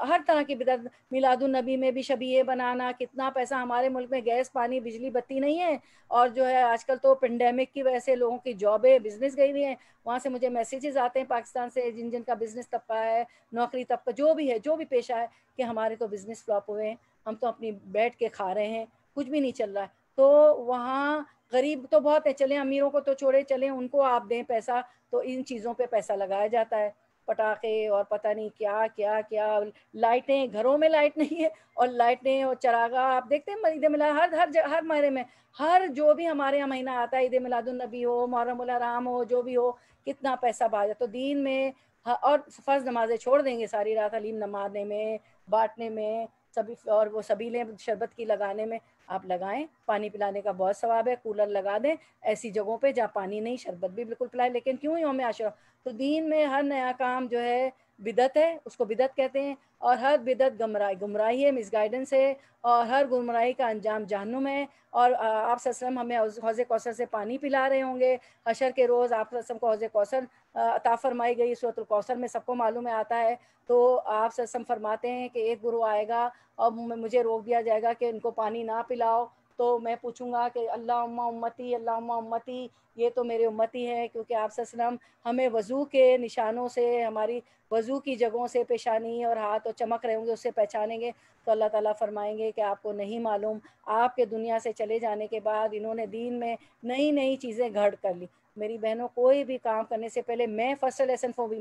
ہر طرح کی بدعت، میلاد النبی میں بھی شبیہ بنانا، کتنا پیسہ ہمارے ملک میں گیس پانی بجلی بتی نہیں ہے، اور جو ہے آج کل تو پینڈیمک کی وجہ سے لوگوں کی جابیں بزنس گئی ہوئی ہیں، وہاں سے مجھے میسیجز آتے ہیں پاکستان سے، جن کا بزنس طبقہ ہے، نوکری طبقہ جو بھی ہے، جو بھی پیشہ ہے، کہ ہمارے تو بزنس فلاپ ہوئے ہیں، ہم تو اپنی بیٹھ کے کھا رہے ہیں، کچھ بھی نہیں چل رہا ہے۔ تو وہاں غریب تو بہت ہے، چلیں امیروں کو تو چھوڑے، چلیں ان کو آپ دیں پیسہ، تو ان چیزوں پہ پیسہ لگایا جاتا ہے، پٹاخے اور پتہ نہیں کیا کیا کیا، لائٹیں، گھروں میں لائٹ نہیں ہے، اور لائٹیں اور چراغاں آپ دیکھتے ہیں عید میلاد ہر مہینے میں، ہر جو بھی ہمارے یہاں مہینہ آتا ہے، عید میلاد النبی ہو، محرم الحرام ہو، جو بھی ہو، کتنا پیسہ باجا۔ تو دین میں اور فرض نمازیں چھوڑ دیں گے ساری رات حلیم نمازنے میں، بانٹنے میں، سبھی اور وہ سبیلیں شربت کی لگانے میں، آپ لگائیں، پانی پلانے کا بہت ثواب ہے، کولر لگا دیں ایسی جگہوں پہ جہاں پانی نہیں، شربت بھی بالکل پلائیں، لیکن کیوں یوم عاشورہ؟ تو دین میں ہر نیا کام جو ہے بدعت ہے، اس کو بدعت کہتے ہیں، اور ہر بدعت گمراہی ہے، مس گائیڈنس ہے، اور ہر گمراہی کا انجام جہنم ہے۔ اور آپ صلی اللہ علیہ وسلم ہمیں حوض کوثر سے پانی پلا رہے ہوں گے حشر کے روز، آپ صلی اللہ علیہ وسلم کو حوض کوثر عطا فرمائی گئی، سورۃ الکوثر میں سب کو معلوم ہے آتا ہے۔ تو آپ صلی اللہ علیہ وسلم فرماتے ہیں کہ ایک گروہ آئے گا اور مجھے روک دیا جائے گا کہ ان کو پانی نہ پلاؤ، تو میں پوچھوں گا کہ اللہم امتی اللہم امتی، یہ تو میرے امتی ہیں، کیونکہ آپ صلی اللہ علیہ وسلم ہمیں وضو کے نشانوں سے، ہماری وضو کی جگہوں سے، پیشانی اور ہاتھ اور چمک رہے ہوں گے، اس سے پہچانیں گے۔ تو اللہ تعالیٰ فرمائیں گے کہ آپ کو نہیں معلوم، آپ کے دنیا سے چلے جانے کے بعد انہوں نے دین میں نئی نئی چیزیں گھڑ کر لی۔ میری بہنوں کوئی بھی کام کرنے سے پہلے میں فرسٹ لیسن فور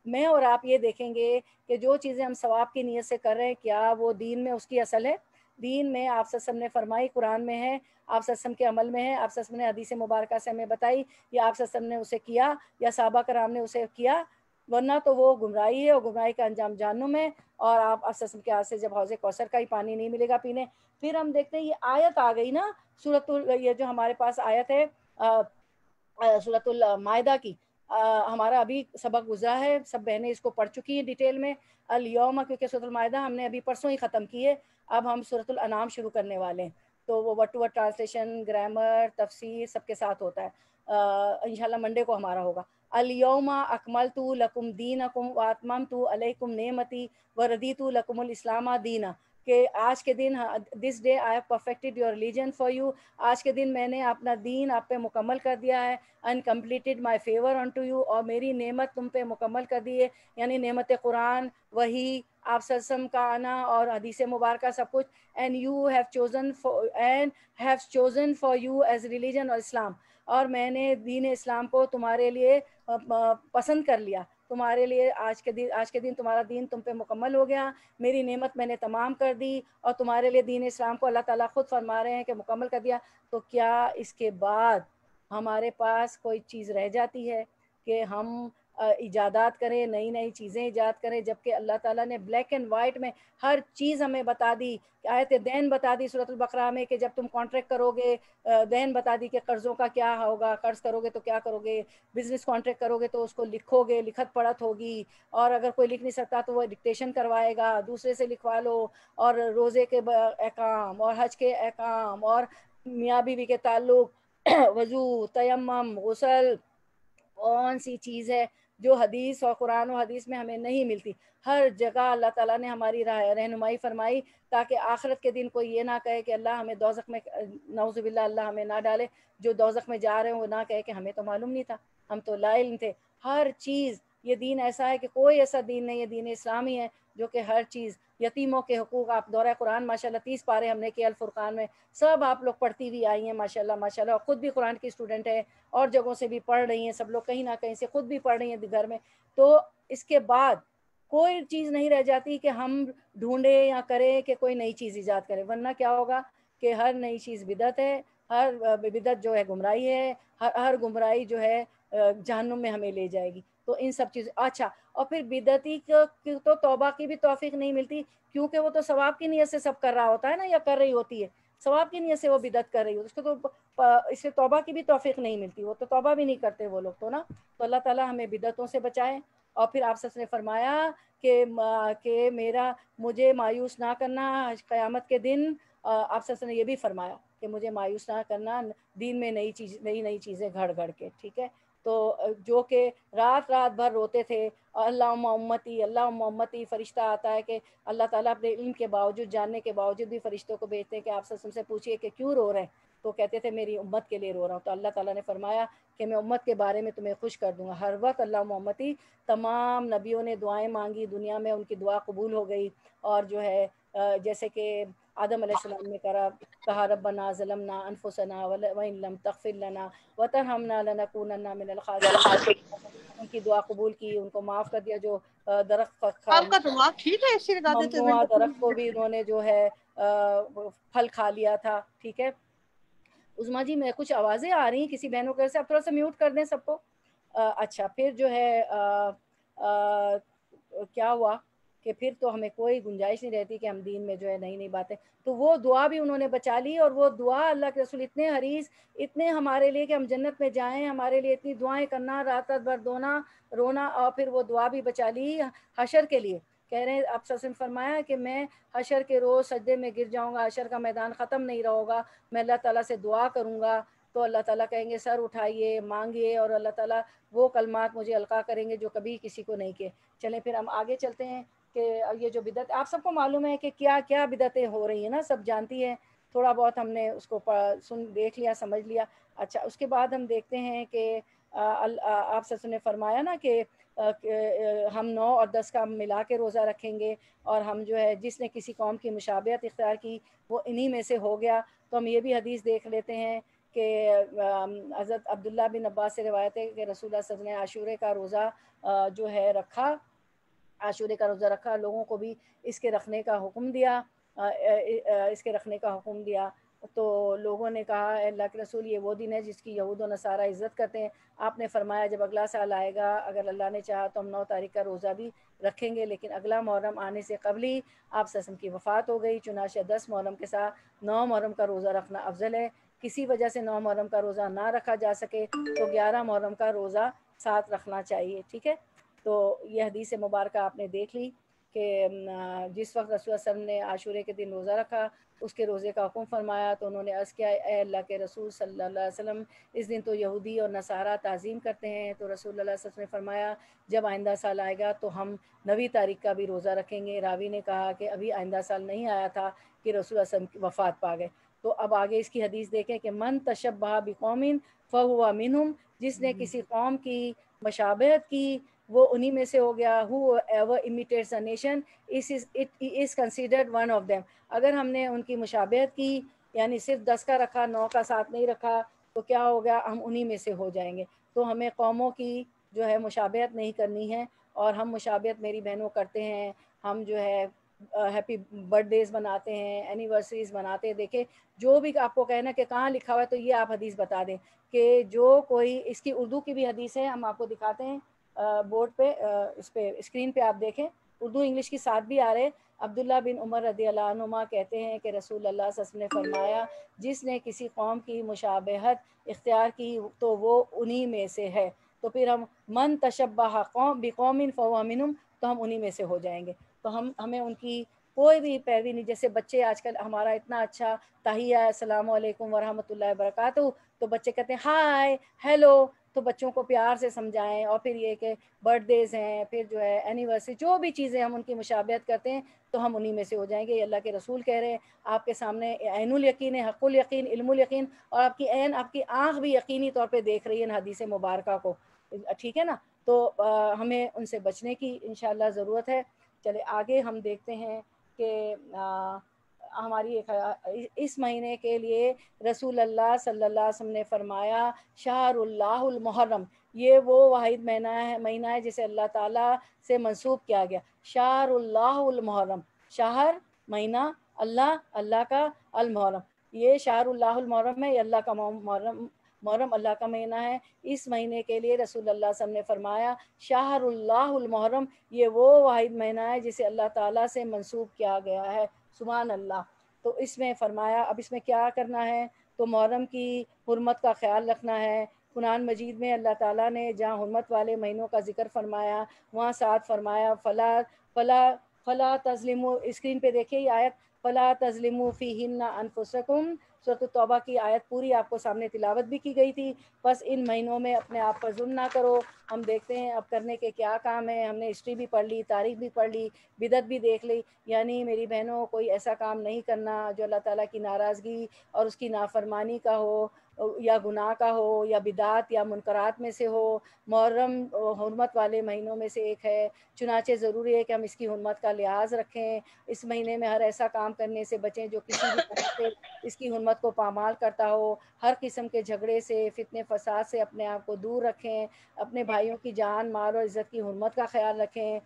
میں اور آپ یہ دیکھیں گے کہ جو چیزیں ہم ثواب کی نیت سے کر رہے ہیں کیا وہ دین میں اس کی اصل ہے؟ دین میں آپ صلی اللہ علیہ وسلم نے فرمائی، قرآن میں ہے، آپ صلی اللہ علیہ وسلم کے عمل میں ہے، آپ صلی اللہ علیہ وسلم نے حدیث مبارکہ سے ہمیں بتائی، یا آپ صلی اللہ علیہ وسلم نے اسے کیا، یا صحابہ کرام نے اسے کیا، ورنہ تو وہ گمراہی ہے، اور گمراہی کا انجام جہنم ہے۔ اور آپ صلی اللہ علیہ وسلم کے ہاتھ سے جب حوض کوثر کا ہی پانی نہیں ملے گا پینے، پھر ہم دیکھتے ہیں یہ آیت آ گئی نا، یہ جو ہمارے پاس آیت ہے سورۃ المائدہ کی، ہمارا ابھی سبق گزرا ہے، سب بہنیں اس کو پڑھ چکی ہیں ڈیٹیل میں. الیوم کیونکہ سورۃ المائدہ ہم نے ابھی پرسوں ہی ختم کی ہے، اب ہم سورۃ الانعام شروع کرنے والے ہیں، تو وہ word to word translation, grammar, تفسیر سب کے ساتھ ہوتا ہے. انشاءاللہ منڈے کو ہمارا ہوگا. الیوم اکملت لکم دینکم واتممت علیکم نعمتی وردیت لکم الاسلام دینا، کہ آج کے دن this day I have perfected your religion for you, آج کے دن میں نے اپنا دین آپ پہ مکمل کر دیا ہے. And completed my favour on to you, اور میری نعمت تم پہ مکمل کر دی ہے، یعنی نعمت قرآن، وہی، آپ صلی اللہ علیہ وسلم کا آنا اور حدیث مبارکہ سب کچھ. And you have chosen for you as religion اور اسلام، اور میں نے دین اسلام کو تمہارے لیے پسند کر لیا، تمہارے لیے آج کے دن تمہارا دین تم پہ مکمل ہو گیا، میری نعمت میں نے تمام کر دی، اور تمہارے لیے دین اسلام کو اللہ تعالیٰ خود فرما رہے ہیں کہ مکمل کر دیا. تو کیا اس کے بعد ہمارے پاس کوئی چیز رہ جاتی ہے کہ ہم ایجادات کریں، نئی نئی چیزیں ایجاد کریں، جبکہ اللہ تعالیٰ نے بلیک اینڈ وائٹ میں ہر چیز ہمیں بتا دی. آیت دین بتا دی سورۃ البقرہ میں کہ جب تم کانٹریکٹ کرو گے، دین بتا دی کہ قرضوں کا کیا ہوگا، قرض کرو گے تو کیا کرو گے، بزنس کانٹریکٹ کرو گے تو اس کو لکھو گے، لکھت پڑھت ہوگی، اور اگر کوئی لکھ نہیں سکتا تو وہ ڈکٹیشن کروائے گا، دوسرے سے لکھوا لو. اور روزے کے احکام، اور حج کے احکام، اور میاں بیوی کے تعلق، وضو، تیمم، غسل، کون سی چیز ہے جو حدیث اور قرآن و حدیث میں ہمیں نہیں ملتی. ہر جگہ اللہ تعالیٰ نے ہماری رہنمائی فرمائی، تاکہ آخرت کے دن کوئی یہ نہ کہے کہ اللہ ہمیں دوزخ میں، نعوذ باللہ اللہ ہمیں نہ ڈالے، جو دوزخ میں جا رہے ہیں وہ نہ کہے کہ ہمیں تو معلوم نہیں تھا، ہم تو لا علم تھے. ہر چیز، یہ دین ایسا ہے کہ کوئی ایسا دین نہیں ہے، دین اسلامی ہے جو کہ ہر چیز، یتیموں کے حقوق، آپ دورہ قرآن ماشاءاللہ 30 پارے ہم نے کیا الفرقان میں، سب آپ لوگ پڑھتی ہوئی آئی ہیں ماشاءاللہ ماشاءاللہ، اور خود بھی قرآن کی اسٹوڈنٹ ہے، اور جگہوں سے بھی پڑھ رہی ہیں، سب لوگ کہیں نہ کہیں سے خود بھی پڑھ رہی ہیں گھر میں. تو اس کے بعد کوئی چیز نہیں رہ جاتی کہ ہم ڈھونڈیں یا کریں کہ کوئی نئی چیز ایجاد کریں، ورنہ کیا ہوگا کہ ہر نئی چیز بدعت ہے، ہر بدعت جو ہے گمراہی ہے، ہر گمراہی جو ہے جہنم میں ہمیں لے جائے گی. تو ان سب چیزوں، اچھا، اور پھر بدعتی کی تو توبہ کی بھی توفیق نہیں ملتی، کیونکہ وہ تو ثواب کی نیت سے سب کر رہا ہوتا ہے نا، یا کر رہی ہوتی ہے، ثواب کی نیت سے وہ بدعت کر رہی ہوتی ہے، اس کو تو اس سے توبہ کی بھی توفیق نہیں ملتی، وہ تو توبہ بھی نہیں کرتے وہ لوگ تو نا. تو اللہ تعالیٰ ہمیں بدعتوں سے بچائے. اور پھر آپ سب نے فرمایا کہ مجھے مایوس نہ کرنا قیامت کے دن. آپ سب نے یہ بھی فرمایا کہ مجھے مایوس نہ کرنا دین میں نئی چیزیں گھڑ کے، ٹھیک ہے. تو جو کہ رات بھر روتے تھے، اللہم امتی اللہم امتی، فرشتہ آتا ہے کہ اللہ تعالیٰ اپنے علم کے باوجود، جاننے کے باوجود بھی فرشتوں کو بھیجتے ہیں کہ آپ سب سے پوچھیے کہ کیوں رو رہے ہیں، تو کہتے تھے میری امت کے لیے رو رہا ہوں. تو اللہ تعالیٰ نے فرمایا کہ میں امت کے بارے میں تمہیں خوش کر دوں گا. ہر وقت اللہم امتی، تمام نبیوں نے دعائیں مانگی دنیا میں، ان کی دعا قبول ہو گئی. اور جو ہے جیسے کہ آدم علیہ السلام نے کہا ربنا ظلمنا انفسنا وان لم تغفر لنا وترحمنا لنکونن من الخاسرین، ان کی دعا قبول کی، ان کو معاف کر دیا. جو درخت آپ کا دماغ ٹھیک ہے، ایسے لگا دیتے ممنوع درخت کو بھی انہوں نے جو ہے پھل کھا لیا تھا، ٹھیک ہے. عظما جی میں کچھ آوازیں آ رہی ہیں کسی بہنوں کے سے، آپ تھوڑا سا میوٹ کر دیں سب کو. اچھا، پھر جو ہے کیا ہوا کہ پھر تو ہمیں کوئی گنجائش نہیں رہتی کہ ہم دین میں جو ہے نئی باتیں. تو وہ دعا بھی انہوں نے بچا لی، اور وہ دعا اللہ کے رسول اتنے حریص، اتنے ہمارے لیے کہ ہم جنت میں جائیں، ہمارے لیے اتنی دعائیں کرنا، رات بھر رونا، اور پھر وہ دعا بھی بچا لی حشر کے لیے. کہہ رہے ہیں آپ نے فرمایا کہ میں حشر کے روز سجدے میں گر جاؤں گا، حشر کا میدان ختم نہیں رہے گا، میں اللہ تعالیٰ سے دعا کروں گا، تو اللہ تعالیٰ کہیں گے سر اٹھائیے، مانگیے، اور اللہ تعالیٰ وہ کلمات مجھے القا کریں گے جو کبھی کسی کو نہیں کیے. چلیں پھر ہم آگے چلتے ہیں کہ یہ جو بدعت، آپ سب کو معلوم ہے کہ کیا کیا بدعتیں ہو رہی ہیں نا، سب جانتی ہیں، تھوڑا بہت ہم نے اس کو دیکھ لیا، سمجھ لیا. اچھا، اس کے بعد ہم دیکھتے ہیں کہ آپ سب نے فرمایا نا کہ ہم 9 اور 10 کا ملا کے روزہ رکھیں گے، اور ہم جو ہے جس نے کسی قوم کی مشابہت اختیار کی وہ انہی میں سے ہو گیا. تو ہم یہ بھی حدیث دیکھ لیتے ہیں کہ حضرت عبداللہ بن عباس سے روایت ہے کہ رسول اللہ صلی اللہ علیہ وسلم نے عاشورے کا روزہ جو ہے رکھا، عاشورے کا روزہ رکھا، لوگوں کو بھی اس کے رکھنے کا حکم دیا، تو لوگوں نے کہا اے اللہ کے رسول یہ وہ دن ہے جس کی یہود و نصارہ عزت کرتے ہیں. آپ نے فرمایا جب اگلا سال آئے گا اگر اللہ نے چاہا تو ہم 9 تاریخ کا روزہ بھی رکھیں گے، لیکن اگلا محرم آنے سے قبل ہی آپ صلی اللہ علیہ وسلم کی وفات ہو گئی، چنانچہ 10 محرم کے ساتھ 9 محرم کا روزہ رکھنا افضل ہے. کسی وجہ سے 9 محرم کا روزہ نہ رکھا جا سکے تو 11 محرم کا روزہ ساتھ رکھنا چاہیے. ٹھیک ہے, تو یہ حدیث مبارکہ آپ نے دیکھ لی کہ جس وقت رسول اللہ صلی اللہ علیہ وسلم نے عاشورے کے دن روزہ رکھا, اس کے روزے کا حکم فرمایا, تو انہوں نے عرض کیا اے اللہ کے رسول صلی اللہ علیہ وسلم, اس دن تو یہودی اور نصارہ تعظیم کرتے ہیں, تو رسول اللہ صلی اللہ علیہ وسلم نے فرمایا جب آئندہ سال آئے گا تو ہم 9 تاریخ کا بھی روزہ رکھیں گے. راوی نے کہا کہ ابھی آئندہ سال نہیں آیا تھا کہ رسول اللہ صلی اللہ علیہ وسلم کی وفات پا گئے. تو اب آگے اس کی حدیث دیکھیں کہ من تشبہ بقوم فہو منہم, جس نے کسی قوم کی مشابہت کی وہ انہی میں سے ہو گیا. who ever imitates a nation it is considered one of them. اگر ہم نے ان کی مشابہت کی, یعنی صرف 10 کا رکھا, 9 کا ساتھ نہیں رکھا, تو کیا ہو گیا, ہم انہی میں سے ہو جائیں گے. تو ہمیں قوموں کی جو ہے مشابہت نہیں کرنی ہے, اور ہم مشابہت میری بہنوں کرتے ہیں. ہم جو ہے ہیپی برتھ ڈیز مناتے ہیں, اینیورسریز مناتے ہیں. دیکھیں جو بھی آپ کو کہنا کہ کہاں لکھا ہوا ہے, تو یہ آپ حدیث بتا دیں کہ جو کوئی, اس کی اردو کی بھی حدیث ہے, ہم آپ کو دکھاتے ہیں بورڈ پہ, اس پہ اسکرین پہ آپ دیکھیں, اردو انگلش کی ساتھ بھی آ رہے. عبداللہ بن عمر رضی اللہ عنہما کہتے ہیں کہ رسول اللہ صلی اللہ علیہ وسلم نے فرمایا جس نے کسی قوم کی مشابہت اختیار کی تو وہ انہی میں سے ہے. تو پھر ہم من تشبہ قوم بقوم فہو منہم, تو ہم انہی میں سے ہو جائیں گے. تو ہمیں ان کی کوئی بھی پیروی نہیں. جیسے بچے آج کل ہمارا اتنا اچھا تحیہ السلام علیکم ورحمۃ اللہ وبرکاتہ, تو بچے کہتے ہیں ہائے ہیلو, تو بچوں کو پیار سے سمجھائیں. اور پھر یہ کہ برتھ ڈیز ہیں, پھر جو ہے اینیورسری, جو بھی چیزیں ہم ان کی مشابہت کرتے ہیں تو ہم انہی میں سے ہو جائیں گے. یہ اللہ کے رسول کہہ رہے ہیں آپ کے سامنے, عین الیقین ہے, حق الیقین, علم الیقین, اور آپ کی عین, آپ کی آنکھ بھی یقینی طور پہ دیکھ رہی ہے حدیث مبارکہ کو. ٹھیک ہے نا, تو ہمیں ان سے بچنے کی انشاءاللہ ضرورت ہے. چلے آگے ہم دیکھتے ہیں کہ ہماری اس مہینے کے لیے رسول اللہ صلی اللہ علیہ وسلم نے فرمایا شہر اللہ المحرم, یہ وہ واحد مہینہ ہے جسے اللہ تعالیٰ سے منسوب کیا گیا. شہر اللہ المحرم, شہر مہینہ, اللہ کا, المحرم, یہ شہر اللہ المحرم ہے, یہ اللہ کا محرم اللہ کا مہینہ ہے. اس مہینے کے لیے رسول اللہ صلی اللہ علیہ وسلم نے فرمایا شہر اللہ المحرم, یہ وہ واحد مہینہ ہے جسے اللہ تعالیٰ سے منسوب کیا گیا ہے. سبحان اللہ. تو اس میں فرمایا اب اس میں کیا کرنا ہے, تو محرم کی حرمت کا خیال رکھنا ہے. قرآن مجید میں اللہ تعالیٰ نے جہاں حرمت والے مہینوں کا ذکر فرمایا وہاں ساتھ فرمایا فلا تظلموا, اسکرین پہ دیکھیے یہ آیت, فلا تظلموا فیہن انفسکم, سورۃ التوبہ کی آیت پوری آپ کو سامنے تلاوت بھی کی گئی تھی. بس ان مہینوں میں اپنے آپ پر ظلم نہ کرو. ہم دیکھتے ہیں اب کرنے کے کیا کام ہیں, ہم نے ہسٹری بھی پڑھ لی, تاریخ بھی پڑھ لی, بدعت بھی دیکھ لی. یعنی میری بہنوں کوئی ایسا کام نہیں کرنا جو اللہ تعالیٰ کی ناراضگی اور اس کی نافرمانی کا ہو, یا گناہ کا ہو, یا بدعت یا منکرات میں سے ہو. محرم حرمت والے مہینوں میں سے ایک ہے, چنانچہ ضروری ہے کہ ہم اس کی حرمت کا لحاظ رکھیں. اس مہینے میں ہر ایسا کام کرنے سے بچیں جو کسی بھی طرح سے اس کی حرمت کو پامال کرتا ہو. ہر قسم کے جھگڑے سے, فتنے فساد سے اپنے آپ کو دور رکھیں. اپنے بھائیوں کی جان, مال اور عزت کی حرمت کا خیال رکھیں.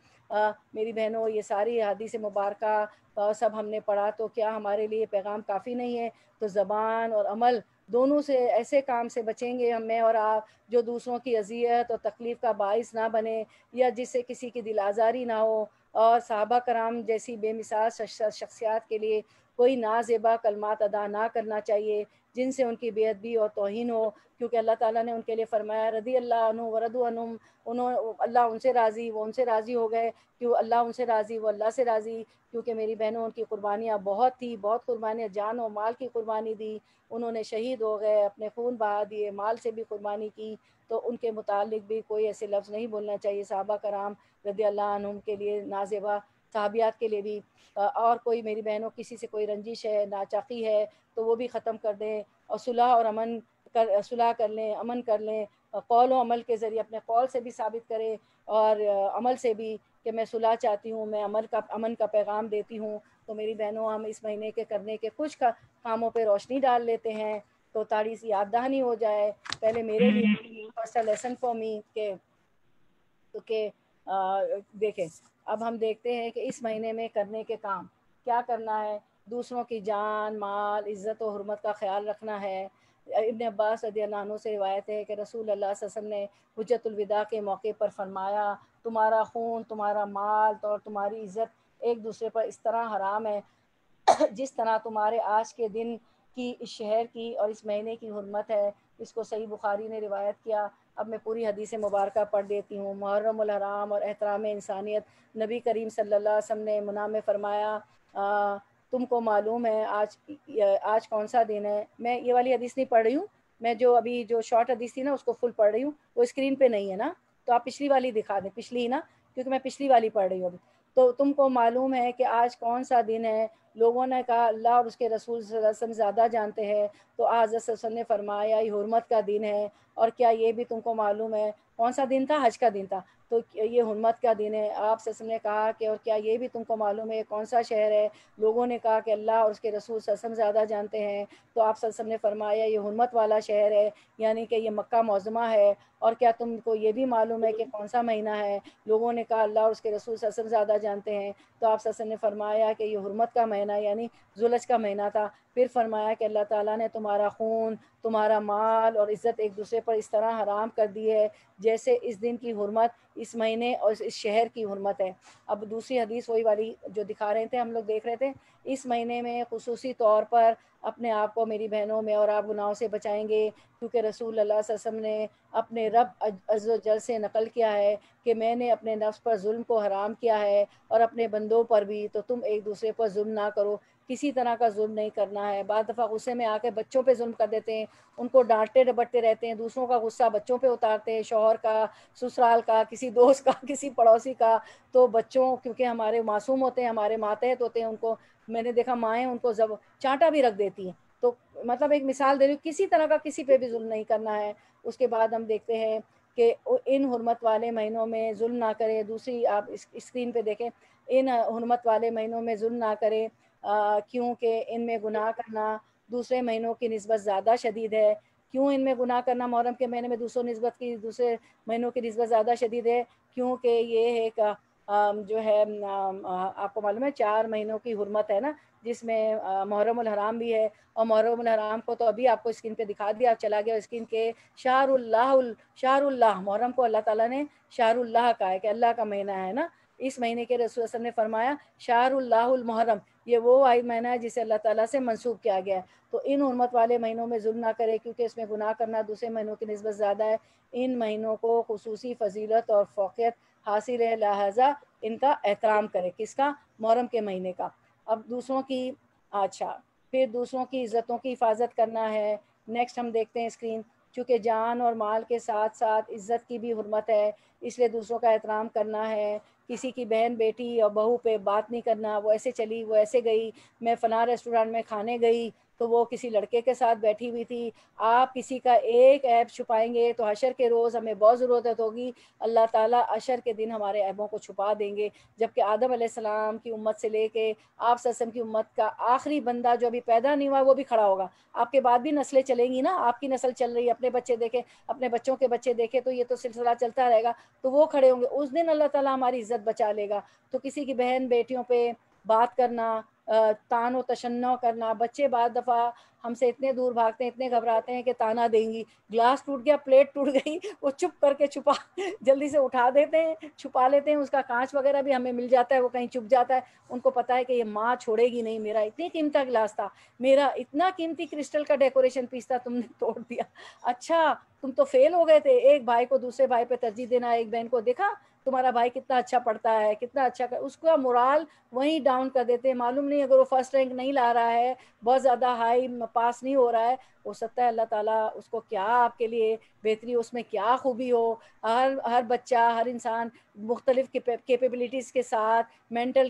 میری بہنوں یہ ساری حدیث مبارکہ سب ہم نے پڑھا, تو کیا ہمارے لیے پیغام کافی نہیں ہے؟ تو زبان اور عمل دونوں سے ایسے کام سے بچیں گے میں اور آپ جو دوسروں کی اذیت اور تکلیف کا باعث نہ بنے, یا جس سے کسی کی دل آزاری نہ ہو. اور صحابہ کرام جیسی بے مثال شخصیات کے لیے کوئی نازیبا کلمات ادا نہ کرنا چاہیے جن سے ان کی بے ادبی اور توہین ہو, کیونکہ اللہ تعالیٰ نے ان کے لیے فرمایا رضی اللہ عنہ ورضوا عنہم, اللہ ان سے راضی, وہ ان سے راضی ہو گئے. کیوں اللہ ان سے راضی, وہ اللہ سے راضی, کیونکہ میری بہنوں ان کی قربانیاں بہت تھی, بہت قربانیاں, جان و مال کی قربانی دی. انہوں نے شہید ہو گئے, اپنے خون بہا دیے, مال سے بھی قربانی کی. تو ان کے متعلق بھی کوئی ایسے لفظ نہیں بولنا چاہیے. صحابہ کرام رضی اللہ عنہم کے لیے, نازیبا صحابیات کے لیے بھی. اور کوئی میری بہنوں کسی سے کوئی رنجش ہے, ناچاقی ہے, تو وہ بھی ختم کر دیں, اور صلح کر لیں, امن کر لیں. قول و عمل کے ذریعے اپنے قول سے بھی ثابت کریں اور عمل سے بھی کہ میں صلح چاہتی ہوں, میں امن کا پیغام دیتی ہوں. تو میری بہنوں ہم اس مہینے کے کرنے کے کچھ کاموں پہ روشنی ڈال لیتے ہیں تو تاڑی سی یاد دہانی ہو جائے. پہلے میرے لیے فرسٹ لیسن فار می کہ دیکھیں اب ہم دیکھتے ہیں کہ اس مہینے میں کرنے کے کام کیا کرنا ہے. دوسروں کی جان, مال, عزت و حرمت کا خیال رکھنا ہے. ابن عباس رضی اللہ عنہ سے روایت ہے کہ رسول اللہ صلی اللہ علیہ وسلم نے حجۃ الوداع کے موقع پر فرمایا تمہارا خون, تمہارا مال اور تمہاری عزت ایک دوسرے پر اس طرح حرام ہے جس طرح تمہارے آج کے دن کی, اس شہر کی اور اس مہینے کی حرمت ہے. اس کو صحیح بخاری نے روایت کیا. اب میں پوری حدیث مبارکہ پڑھ دیتی ہوں. محرم الحرام اور احترام انسانیت. نبی کریم صلی اللہ علیہ وسلم نے منام میں فرمایا تم کو معلوم ہے آج کون سا دن ہے. میں یہ والی حدیث نہیں پڑھ رہی ہوں, میں جو ابھی جو شارٹ حدیث تھی نا اس کو فل پڑھ رہی ہوں, وہ اسکرین پہ نہیں ہے نا, تو آپ پچھلی والی دکھا دیں, پچھلی ہی نا, کیونکہ میں پچھلی والی پڑھ رہی ہوں ابھی. تو تم کو معلوم ہے کہ آج کون سا دن ہے. لوگوں نے کہا اللہ اور اس کے رسول صلی اللہ علیہ وسلم زیادہ جانتے ہیں. تو آج صلی اللہ علیہ وسلم نے فرمایا یہ حرمت کا دن ہے. اور کیا یہ بھی تم کو معلوم ہے کون سا دن تھا؟ حج کا دن تھا. تو یہ حرمت کا دن ہے. آپ صلی اللہ علیہ وسلم نے کہا کہ اور کیا یہ بھی تم کو معلوم ہے کون سا شہر ہے؟ لوگوں نے کہا کہ اللہ اور اس کے رسول صلی اللہ علیہ وسلم زیادہ جانتے ہیں. تو آپ صلی اللہ علیہ وسلم نے فرمایا یہ حرمت والا شہر ہے, یعنی کہ یہ مکہ معظمہ ہے. اور کیا تم کو یہ بھی معلوم ہے کہ کون سا مہینہ ہے؟ لوگوں نے کہا اللہ اور اس کے رسول صلی اللہ علیہ وسلم زیادہ جانتے ہیں. تو آپ صلی اللہ علیہ وسلم نے فرمایا کہ یہ حرمت کا مہینہ یعنی ذوالحج کا مہینہ تھا. پھر فرمایا کہ اللہ تعالیٰ نے تمہارا خون, تمہارا مال اور عزت ایک دوسرے پر اس طرح حرام کر دی ہے جیسے اس دن کی حرمت اس مہینے اور اس شہر کی حرمت ہے. اب دوسری حدیث وہی والی جو دکھا رہے تھے, ہم لوگ دیکھ رہے تھے. اس مہینے میں خصوصی طور پر اپنے آپ کو میری بہنوں میں اور آپ گناہوں سے بچائیں گے, کیونکہ رسول اللہ صلی اللہ علیہ وسلم نے اپنے رب عز و جل سے نقل کیا ہے کہ میں نے اپنے نفس پر ظلم کو حرام کیا ہے اور اپنے بندوں پر بھی, تو تم ایک دوسرے پر ظلم نہ کرو. کسی طرح کا ظلم نہیں کرنا ہے. بعض دفعہ غصے میں آ کے بچوں پہ ظلم کر دیتے ہیں, ان کو ڈانٹتے ڈپٹتے رہتے ہیں, دوسروں کا غصہ بچوں پہ اتارتے ہیں, شوہر کا, سسرال کا, کسی دوست کا, کسی پڑوسی کا. تو بچوں کیونکہ ہمارے معصوم ہوتے ہیں, ہمارے ماتحت ہوتے ہیں, ان کو میں نے دیکھا مائیں ان کو چانٹا بھی رکھ دیتی ہیں. تو مطلب ایک مثال دے رہی ہوں, کسی طرح کا کسی پہ بھی ظلم نہیں کرنا ہے. اس کے بعد ہم دیکھتے ہیں کہ ان حرمت والے مہینوں میں ظلم نہ کرے. دوسری آپ اسکرین پہ دیکھیں, ان حرمت والے مہینوں میں ظلم نہ کرے کیونکہ ان میں گناہ کرنا دوسرے مہینوں کی نسبت زیادہ شدید ہے. کیوں ان میں گناہ کرنا محرم کے مہینے میں دوسرے مہینوں کی نسبت زیادہ شدید ہے؟ کیونکہ یہ ایک جو ہے آپ کو معلوم ہے 4 مہینوں کی حرمت ہے نا, جس میں محرم الحرام بھی ہے. اور محرم الحرام کو تو ابھی آپ کو اسکرین پہ دکھا دیا, آپ چلا گیا اسکرین کے. شہر اللہ محرم کو اللہ تعالیٰ نے شہر اللہ کہا ہے کہ اللہ کا مہینہ ہے نا. اس مہینے کے رسول اللہ صلی اللہ علیہ وسلم نے فرمایا شہر اللہ المحرم, یہ وہ واحد مہینہ ہے جسے اللہ تعالیٰ سے منسوب کیا گیا ہے. تو ان حرمت والے مہینوں میں ظلم نہ کرے کیونکہ اس میں گناہ کرنا دوسرے مہینوں کی نسبت زیادہ ہے. ان مہینوں کو خصوصی فضیلت اور فوقیت حاصل ہے, لہذا ان کا احترام کرے. کس کا؟ محرم کے مہینے کا. اب دوسروں کی پھر دوسروں کی عزتوں کی حفاظت کرنا ہے. نیکسٹ ہم دیکھتے ہیں اسکرین. چونکہ جان اور مال کے ساتھ ساتھ عزت کی بھی حرمت ہے, اس لیے دوسروں کا احترام کرنا ہے. کسی کی بہن بیٹی اور بہو پہ بات نہیں کرنا, وہ ایسے چلی, وہ ایسے گئی. میں فلاں ریسٹورینٹ میں کھانے گئی تو وہ کسی لڑکے کے ساتھ بیٹھی ہوئی تھی. آپ کسی کا ایک عیب چھپائیں گے تو حشر کے روز ہمیں بہت ضرورت ہوگی, اللہ تعالیٰ حشر کے دن ہمارے عیبوں کو چھپا دیں گے. جبکہ آدم علیہ السلام کی امت سے لے کے آپ صلی اللہ علیہ وسلم کی امت کا آخری بندہ جو ابھی پیدا نہیں ہوا وہ بھی کھڑا ہوگا. آپ کے بعد بھی نسلیں چلیں گی نا, آپ کی نسل چل رہی ہے, اپنے بچے دیکھیں, اپنے بچوں کے بچے دیکھیں, تو یہ تو سلسلہ چلتا رہے گا. تو وہ کھڑے ہوں گے اس دن, اللہ تعالیٰ ہماری عزت بچا لے گا. تو کسی کی بہن بیٹیوں پہ بات کرنا, تان و تشنع کرنا. بچے بعض دفعہ ہم سے اتنے دور بھاگتے ہیں, اتنے گھبراتے ہیں کہ تانا دیں گی, گلاس ٹوٹ گیا, پلیٹ ٹوٹ گئی, وہ چپ کر کے جلدی سے اٹھا دیتے ہیں, چھپا لیتے ہیں. اس کا کانچ وغیرہ بھی ہمیں مل جاتا ہے, وہ کہیں چھپ جاتا ہے. ان کو پتا ہے کہ یہ ماں چھوڑے گی نہیں, میرا اتنی قیمتی گلاس تھا, میرا اتنا قیمتی کرسٹل کا ڈیکوریشن پیس تھا, تم نے توڑ دیا. اچھا تم تو فیل ہو گئے تھے. ایک بھائی کو دوسرے بھائی پہ ترجیح دینا, ایک بہن کو, دیکھا تمہارا بھائی کتنا اچھا پڑھتا ہے, کتنا اچھا اس کا مورال وہیں ڈاؤن کر دیتے ہیں. معلوم نہیں اگر وہ فرسٹ رینک نہیں لا رہا ہے, بہت زیادہ ہائی پاس نہیں ہو رہا ہے, ہو سکتا ہے اللہ تعالیٰ اس کو کیا آپ کے لیے بہتری, اس میں کیا خوبی ہو. ہر بچہ, ہر انسان مختلف کیپیبلٹیز کے ساتھ, مینٹل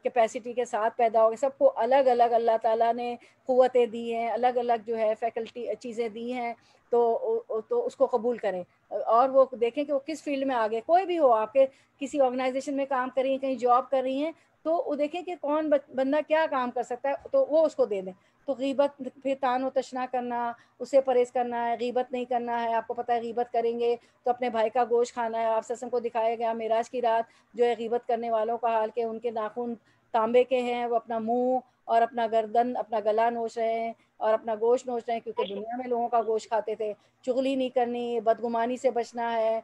کیپیسٹی کے ساتھ پیدا ہو گئے. سب کو الگ الگ اللہ تعالیٰ نے قوتیں دی ہیں, الگ الگ جو ہے فیکلٹی چیزیں دی ہیں. تو اس کو قبول کریں اور وہ دیکھیں کہ وہ کس فیلڈ میں آگے. کوئی بھی ہو, آپ کے کسی آرگنائزیشن میں کام کر رہی ہیں, کہیں جاب کر رہی ہیں, تو وہ دیکھیں کہ کون بندہ کیا کام کر سکتا ہے, تو وہ اس کو دے دیں. تو غیبت, پھر تان و تشنا کرنا, اسے پرہیز کرنا ہے. غیبت نہیں کرنا ہے. آپ کو پتہ ہے غیبت کریں گے تو اپنے بھائی کا گوشت کھانا ہے. آپ سسم کو دکھایا گیا معراج کی رات جو ہے غیبت کرنے والوں کا حال کہ ان کے ناخن تانبے کے ہیں, وہ اپنا منہ اور اپنا گردن, اپنا گلا نوچ رہے ہیں اور اپنا گوشت نوچ رہے ہیں, کیونکہ دنیا میں لوگوں کا گوشت کھاتے تھے. چغلی نہیں کرنی, بدگمانی سے بچنا ہے.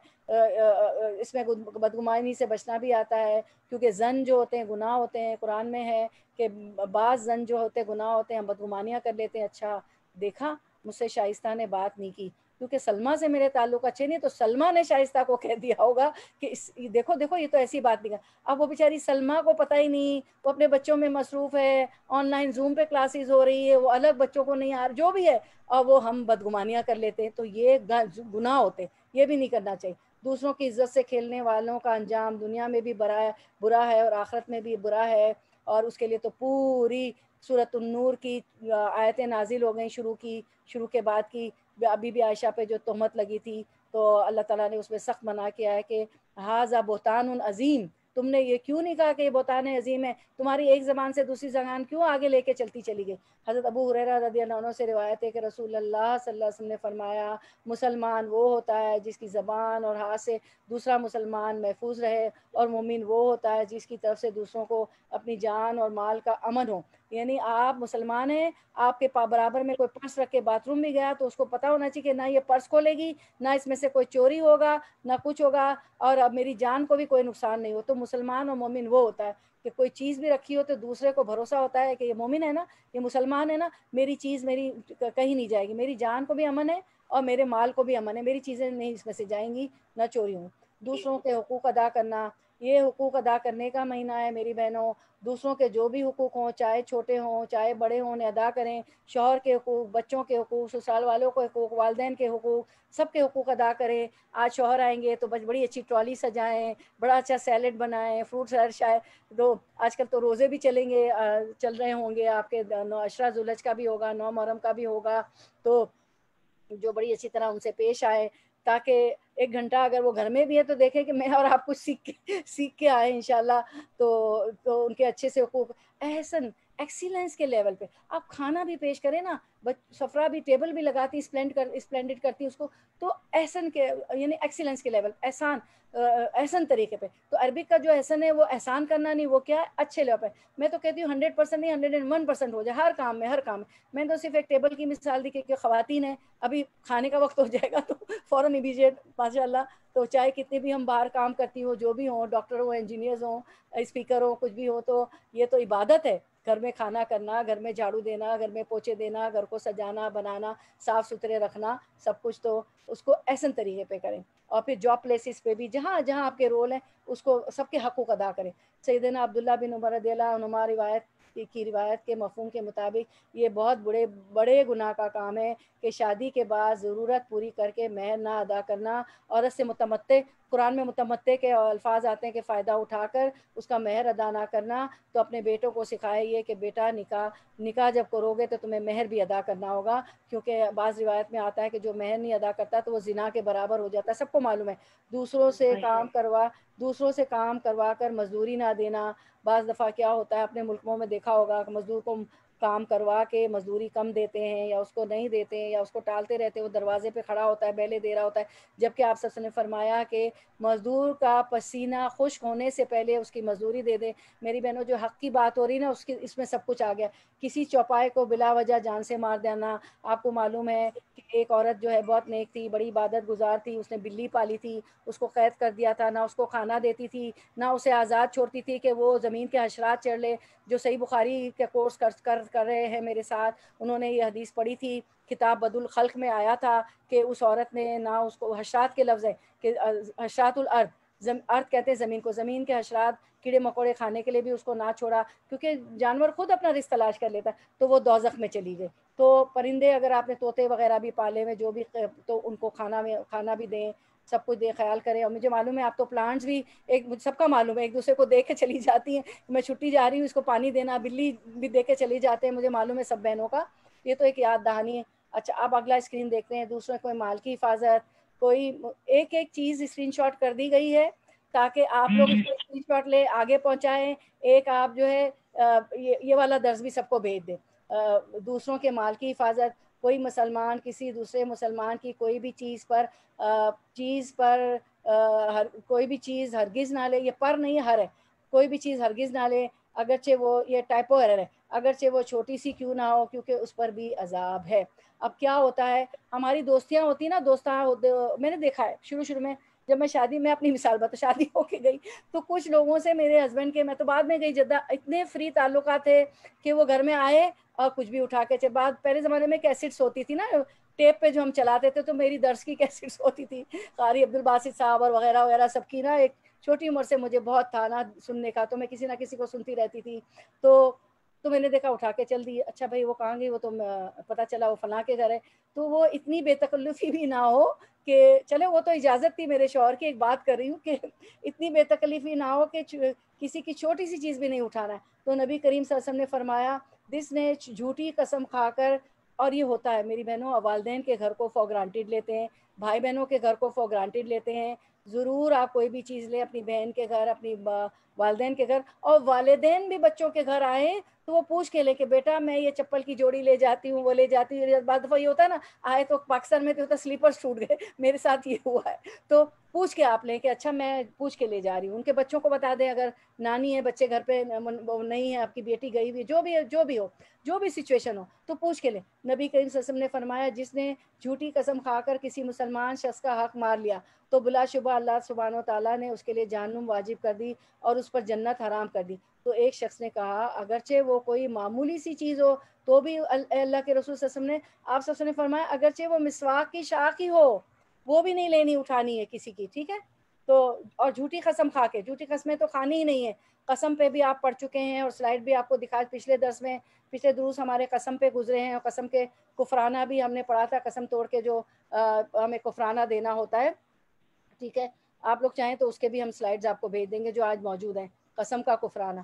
اس میں بدگمانی سے بچنا بھی آتا ہے, کیونکہ زن جو ہوتے ہیں گناہ ہوتے ہیں. قرآن میں ہے کہ بعض زن جو ہوتے ہیں گناہ ہوتے ہیں, ہم بدگمانیاں کر لیتے ہیں. اچھا دیکھا مجھ سے شائستہ نے بات نہیں کی, کیونکہ سلمہ سے میرے تعلق اچھے نہیں، تو سلمہ نے شائستہ کو کہہ دیا ہوگا کہ دیکھو دیکھو یہ تو ایسی بات نہیں ہے. اب وہ بیچاری سلمہ کو پتہ ہی نہیں، وہ اپنے بچوں میں مصروف ہے، آن لائن زوم پہ کلاسز ہو رہی ہے، وہ الگ بچوں کو نہیں جو بھی ہے، اور وہ ہم بدگمانیاں کر لیتے ہیں. تو یہ گناہ ہوتے، یہ بھی نہیں کرنا چاہیے. دوسروں کی عزت سے کھیلنے والوں کا انجام دنیا میں بھی برا ہے اور آخرت میں بھی برا ہے. اور اس کے لیے تو پوری سورۃ النور کی آیتیں نازل ہو گئیں شروع کے بعد کی. ابھی بھی عائشہ پہ جو تہمت لگی تھی تو اللہ تعالیٰ نے اس میں سخت منع کیا ہے کہ ھذا بہتان عظیم، تم نے یہ کیوں نہیں کہا کہ یہ بہتان عظیم ہے؟ تمہاری ایک زبان سے دوسری زبان کیوں آگے لے کے چلتی چلی گئی؟ حضرت ابو ہریرہ رضی اللہ عنہ سے روایت ہے کہ رسول اللہ صلی اللہ علیہ وسلم نے فرمایا مسلمان وہ ہوتا ہے جس کی زبان اور ہاتھ سے دوسرا مسلمان محفوظ رہے، اور مومن وہ ہوتا ہے جس کی طرف سے دوسروں کو اپنی جان اور مال کا امن ہو. یعنی آپ مسلمان ہیں، آپ کے برابر میں کوئی پرس رکھ کے باتھ روم بھی گیا تو اس کو پتہ ہونا چاہیے کہ نہ یہ پرس کھولے گی، نہ اس میں سے کوئی چوری ہوگا، نہ کچھ ہوگا، اور اب میری جان کو بھی کوئی نقصان نہیں ہو. تو مسلمان اور مومن وہ ہوتا ہے کہ کوئی چیز بھی رکھی ہو تو دوسرے کو بھروسہ ہوتا ہے کہ یہ مومن ہے نا، یہ مسلمان ہے نا، میری چیز میری کہیں نہیں جائے گی، میری جان کو بھی امن ہے اور میرے مال کو بھی امن ہے، میری چیزیں نہیں اس میں سے جائیں گی، نہ چوری ہوں. دوسروں کے حقوق ادا کرنا، یہ حقوق ادا کرنے کا مہینہ ہے میری بہنوں. دوسروں کے جو بھی حقوق ہوں، چاہے چھوٹے ہوں چاہے بڑے ہوں، انہیں ادا کریں. شوہر کے حقوق، بچوں کے حقوق، سسرال والوں کے حقوق، والدین کے حقوق، سب کے حقوق ادا کریں. آج شوہر آئیں گے تو بڑی اچھی ٹرالی سجائیں، بڑا اچھا سیلڈ بنائیں، فروٹ سیلڈ. شاید تو آج کل تو روزے بھی چل رہے ہوں گے آپ کے، 9 عشرہ ذوالحج کا بھی ہوگا، 9 محرم کا بھی ہوگا. تو جو بڑی اچھی طرح ان سے پیش آئے، تاکہ 1 گھنٹہ اگر وہ گھر میں بھی ہے تو دیکھیں کہ میں اور آپ کچھ سیکھ کے آئیں انشاءاللہ. تو ان کے اچھے سے حقوق، احسن ایکسیلنس کے لیول پہ آپ کھانا بھی پیش کریں نا. سفرہ بھی ٹیبل بھی لگاتی، اسپلینڈڈ کرتی اس کو، تو احسن کے یعنی ایکسیلنس کے لیول، احسن طریقے پہ. تو عربک کا جو احسن ہے وہ احسان کرنا نہیں، وہ کیا ہے اچھے لیول پہ. میں تو کہتی ہوں 100% نہیں 101% ہو جائے ہر کام میں. میں تو صرف ایک ٹیبل کی مثال دی کہ خواتین ہیں، ابھی کھانے کا وقت ہو جائے گا تو فوراً امیجیٹ ماشاء اللہ. تو چاہے کتنے بھی ہم باہر کام کرتی ہوں، جو بھی ہوں، ڈاکٹر ہوں، انجینئرز ہوں، اسپیکر ہوں، کچھ بھی ہو، تو یہ تو عبادت ہے. گھر میں کھانا کرنا، گھر میں جھاڑو دینا، گھر میں پوچھے دینا، گھر کو سجانا بنانا، صاف ستھرے رکھنا، سب کچھ تو اس کو احسن طریقے پہ کریں. اور پھر جاب پلیسز پہ بھی جہاں جہاں آپ کے رول ہیں اس کو سب کے حقوق ادا کریں. سیدنا عبداللہ بن عمر رضی اللہ عنہما روایت کے مفہوم کے مطابق یہ بہت بڑے گناہ کا کام ہے کہ شادی کے بعد ضرورت پوری کر کے مہر نہ ادا کرنا. عورت سے متمتع، قرآن میں متمتع کے الفاظ آتے ہیں کہ فائدہ اٹھا کر اس کا مہر ادا نہ کرنا. تو اپنے بیٹوں کو سکھائیے کہ بیٹا نکاح جب کرو گے تو تمہیں مہر بھی ادا کرنا ہوگا، کیونکہ بعض روایت میں آتا ہے کہ جو مہر نہیں ادا کرتا تو وہ زنا کے برابر ہو جاتا ہے. سب کو معلوم ہے. دوسروں سے کام کروا کر مزدوری نہ دینا. بعض دفعہ کیا ہوتا ہے اپنے ملکوں میں دیکھا ہوگا کہ مزدور کو کام کروا کے مزدوری کم دیتے ہیں یا اس کو نہیں دیتے ہیں یا اس کو ٹالتے رہتے ہیں، وہ دروازے پہ کھڑا ہوتا ہے، بیلے دے رہا ہوتا ہے. جبکہ آپ سب نے فرمایا کہ مزدور کا پسینہ خشک ہونے سے پہلے اس کی مزدوری دے دیں. میری بہنوں جو حق کی بات ہو رہی نا اس میں سب کچھ آ گیا. کسی چوپائے کو بلا وجہ جان سے مار دینا. آپ کو معلوم ہے کہ ایک عورت جو ہے بہت نیک تھی، بڑی عبادت گزار تھی، اس نے بلی پالی تھی، اس کو قید کر دیا تھا، نہ اس کو کھانا دیتی تھی نہ اسے آزاد چھوڑتی تھی کہ وہ زمین کے حشرات چڑھ لے. جو صحیح بخاری کے کورس کر رہے ہیں میرے ساتھ، انہوں نے یہ حدیث پڑھی تھی. کتاب بدل الخلق میں آیا تھا کہ اس عورت نے نہ اس کو، حشرات کے لفظ ہے کہ حشرات الارض، ارض کہتے ہیں زمین کو، زمین کے حشرات کیڑے مکوڑے کھانے کے لیے بھی اس کو نہ چھوڑا، کیونکہ جانور خود اپنا رزق تلاش کر لیتا ہے. تو وہ دوزخ میں چلی گئی. تو پرندے اگر آپ نے طوطے وغیرہ بھی پالے ہوئے جو بھی، تو ان کو کھانا بھی دیں، سب کچھ دے، خیال کریں. اور مجھے معلوم ہے آپ تو پلانٹس بھی سب کا معلوم ہے، ایک دوسرے کو دیکھ کے چلی جاتی ہیں. میں چھٹی جا رہی ہوں، اس کو پانی دینا، بلی بھی دیکھ کے چلی جاتے ہیں، مجھے معلوم ہے سب بہنوں کا. یہ تو ایک یاد دہانی ہے. اچھا اب اگلا اسکرین دیکھتے ہیں. دوسرے کوئی مال کی حفاظت، کوئی ایک چیز اسکرین شاٹ کر دی گئی ہے تاکہ آپ لوگ اس کو اسکرین شاٹ لے آگے پہنچائیں. ایک آپ جو ہے یہ والا درس بھی سب کو بھیج دیں. دوسروں کے مال کی حفاظت، کوئی مسلمان کسی دوسرے مسلمان کی کوئی بھی چیز پر کوئی بھی چیز ہرگز نہ لے. یہ پر نہیں ہر ہے، کوئی بھی چیز ہرگز نہ لے، اگرچہ وہ، یہ ٹائپو ایرر ہے، اگرچہ وہ چھوٹی سی کیوں نہ ہو، کیونکہ اس پر بھی عذاب ہے. اب کیا ہوتا ہے، ہماری دوستیاں ہوتی ہیں نا، میں نے دیکھا ہے شروع میں جب میں اپنی مثال بتا شادی ہو کے گئی تو کچھ لوگوں سے میرے ہسبینڈ کے, میں تو بعد میں گئی جدہ, اتنے فری تعلقات تھے کہ وہ گھر میں آئے اور کچھ بھی اٹھا کے بعد پہلے زمانے میں کیسٹس ہوتی تھی نا ٹیپ پہ جو ہم چلاتے تھے, تو میری درس کی کیسٹس ہوتی تھی, قاری عبدالباسط صاحب اور وغیرہ وغیرہ سب کی نا. ایک چھوٹی عمر سے مجھے بہت تھا نا سننے کا, تو میں کسی نہ کسی کو سنتی رہتی تھی. تو میں نے دیکھا اٹھا کے چل دی, اچھا بھائی وہ کہاں گئی, وہ تو پتہ چلا وہ فلاں کے گھر ہے. تو وہ اتنی بے تکلفی بھی نہ ہو کہ چلے, وہ تو اجازت تھی میرے شوہر کی, ایک بات کر رہی ہوں کہ اتنی بے تکلفی نہ ہو کہ کسی کی چھوٹی سی چیز بھی نہیں اٹھانا ہے. تو نبی کریم صلی اللہ علیہ وسلم نے فرمایا جس نے جھوٹی قسم کھا کر, اور یہ ہوتا ہے میری بہنوں, والدین کے گھر کو فار گرانٹیڈ لیتے ہیں, بھائی بہنوں کے گھر کو فار گرانٹیڈ لیتے ہیں. ضرور آپ کوئی بھی چیز لیں, اپنی بہن کے گھر, اپنی والدین کے گھر, اور والدین بھی بچوں کے گھر آئیں تو وہ پوچھ کے لے کہ بیٹا میں یہ چپل کی جوڑی لے جاتی ہوں, وہ لے جاتی ہوں. بعض دفعہ یہ ہوتا ہے نا, آئے تو پاکستان میں تو ہوتا سلیپرز ٹوٹ گئے, میرے ساتھ یہ ہوا ہے. تو پوچھ کے آپ لیں کہ اچھا میں پوچھ کے لے جا رہی ہوں. ان کے بچوں کو بتا دیں, اگر نانی ہے بچے گھر پہ نہیں ہے, آپ کی بیٹی گئی ہوئی, جو بھی سچویشن ہو تو پوچھ کے لیں. نبی کریم صلی اللہ علیہ وسلم نے فرمایا جس نے جھوٹی قسم کھا کر کسی مسلمان شخص کا حق مار لیا تو بلا شبہ اللہ سبحانہ و تعالیٰ نے اس کے لیے جہنم واجب کر دی اور اس پر جنت حرام کر دی. تو ایک شخص نے کہا اگرچہ وہ کوئی معمولی سی چیز ہو تو بھی اللہ کے رسول صلی اللہ علیہ وسلم نے, آپ صلی اللہ علیہ وسلم نے فرمایا اگرچہ وہ مسواک کی شاخ ہی ہو وہ بھی نہیں لینی اٹھانی ہے کسی کی, ٹھیک ہے. تو اور جھوٹی قسم کھا کے, جھوٹی قسمیں تو کھانی ہی نہیں ہے. قسم پہ بھی آپ پڑھ چکے ہیں اور سلائڈ بھی آپ کو دکھا, پچھلے درس میں پچھلے دروس ہمارے قسم پہ گزرے ہیں, اور قسم کے کفرانہ بھی ہم نے پڑھا تھا, قسم توڑ کے جو ہمیں کفرانہ دینا ہوتا ہے, ٹھیک ہے. آپ لوگ چاہیں تو اس کے بھی ہم سلائڈز آپ کو بھیج دیں گے جو آج موجود ہیں, قسم کا کفرانہ.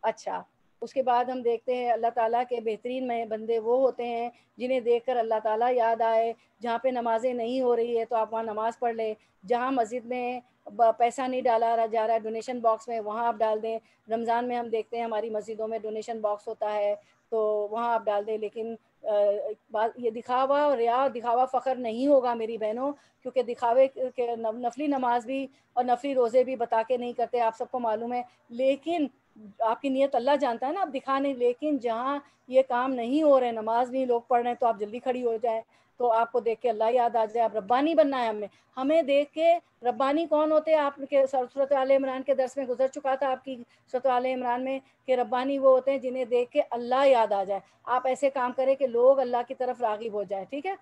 اچھا, اس کے بعد ہم دیکھتے ہیں اللہ تعالیٰ کے بہترین بندے وہ ہوتے ہیں جنہیں دیکھ کر اللہ تعالیٰ یاد آئے. جہاں پہ نمازیں نہیں ہو رہی ہے تو آپ وہاں نماز پڑھ لیں, جہاں مسجد میں پیسہ نہیں ڈالا جا رہا ہے ڈونیشن باکس میں, وہاں آپ ڈال دیں. رمضان میں ہم دیکھتے ہیں ہماری مسجدوں میں ڈونیشن باکس ہوتا ہے تو وہاں آپ ڈال دیں. لیکن یہ دکھاوا ریا, دکھاوا فخر نہیں ہوگا میری بہنوں, کیونکہ دکھاوے کے نفلی نماز بھی اور نفلی روزے بھی بتا کے نہیں کرتے, آپ سب کو معلوم ہے. لیکن آپ کی نیت اللہ جانتا ہے نا, آپ دکھا نہیں. لیکن جہاں یہ کام نہیں ہو رہے, نماز نہیں لوگ پڑھ رہے ہیں, تو آپ جلدی کھڑی ہو جائیں تو آپ کو دیکھ کے اللہ یاد آ جائے. آپ ربانی بننا ہے ہمیں دیکھ کے. ربانی کون ہوتے ہیں, آپ کے سورۃ آل عمران کے درس میں گزر چکا تھا آپ کی سورۃ آل عمران میں, کہ ربانی وہ ہوتے ہیں جنہیں دیکھ کے اللہ یاد آ جائے. آپ ایسے کام کریں کہ لوگ اللہ کی طرف راغب ہو جائیں, ٹھیک ہے.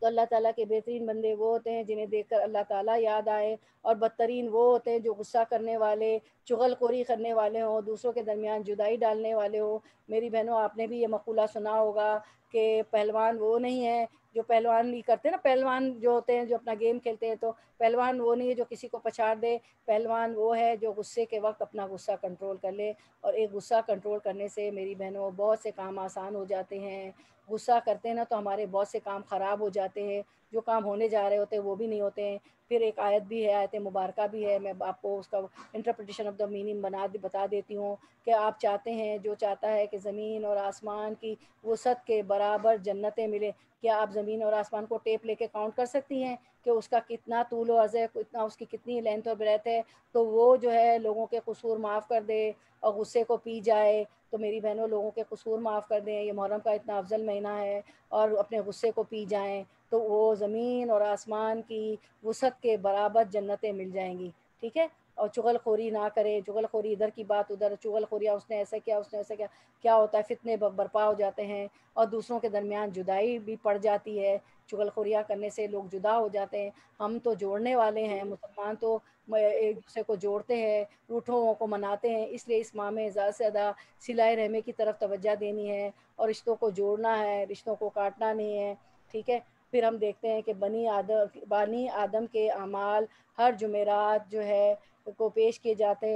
تو اللہ تعالیٰ کے بہترین بندے وہ ہوتے ہیں جنہیں دیکھ کر اللہ تعالیٰ یاد آئے, اور بدترین وہ ہوتے ہیں جو غصہ کرنے والے, چغل خوری کرنے والے ہوں, دوسروں کے درمیان جدائی ڈالنے والے ہوں. میری بہنوں آپ نے بھی یہ مقولہ سنا ہوگا کہ پہلوان وہ نہیں ہے جو پہلوان نہیں کرتے نا, پہلوان جو ہوتے ہیں جو اپنا گیم کھیلتے ہیں, تو پہلوان وہ نہیں ہے جو کسی کو پچھاڑ دے. پہلوان وہ ہے جو غصے کے وقت اپنا غصہ کنٹرول کر لے, اور ایک غصہ کنٹرول کرنے سے میری بہنوں بہت سے کام آسان ہو جاتے ہیں. غصہ کرتے ہیں نا تو ہمارے بہت سے کام خراب ہو جاتے ہیں, جو کام ہونے جا رہے ہوتے ہیں وہ بھی نہیں ہوتے ہیں. پھر ایک آیت بھی ہے, آیت مبارکہ بھی ہے, میں آپ کو اس کا انٹرپریٹیشن آف دا میننگ بتا دیتی ہوں کہ آپ چاہتے ہیں, جو چاہتا ہے کہ زمین اور آسمان کی وسعت کے برابر جنتیں ملے, کیا آپ زمین اور آسمان کو ٹیپ لے کے کاؤنٹ کر سکتی ہیں کہ اس کا کتنا طول و عرض ہے, اتنا اس کی کتنی لینتھ اور بریتھ ہے؟ تو وہ جو ہے لوگوں کے قصور معاف کر دے اور غصے کو پی جائے. تو میری بہنوں لوگوں کے قصور معاف کر دیں, یہ محرم کا اتنا افضل مہینہ ہے, اور اپنے غصے کو پی جائیں تو وہ زمین اور آسمان کی وسعت کے برابر جنتیں مل جائیں گی, ٹھیک ہے. اور چغل خوری نہ کرے, چغل خوری ادھر کی بات ادھر, چغل خوریاں اس نے ایسا کیا, اس نے ایسا کیا, کیا ہوتا ہے فتنے برپا ہو جاتے ہیں, اور دوسروں کے درمیان جدائی بھی پڑ جاتی ہے. چغل خوریاں کرنے سے لوگ جدا ہو جاتے ہیں. ہم تو جوڑنے والے ہیں, مسلمان تو ایک دوسرے کو جوڑتے ہیں, روٹھوں کو مناتے ہیں, اس لیے اس ماہ میں زیادہ سے زیادہ صلہ رحمی کی طرف توجہ دینی ہے, اور رشتوں کو جوڑنا ہے, رشتوں کو کاٹنا نہیں ہے, ٹھیک ہے. پھر ہم دیکھتے ہیں کہ بنی آدم کے اعمال ہر جمعرات جو ہے کو پیش کیے جاتے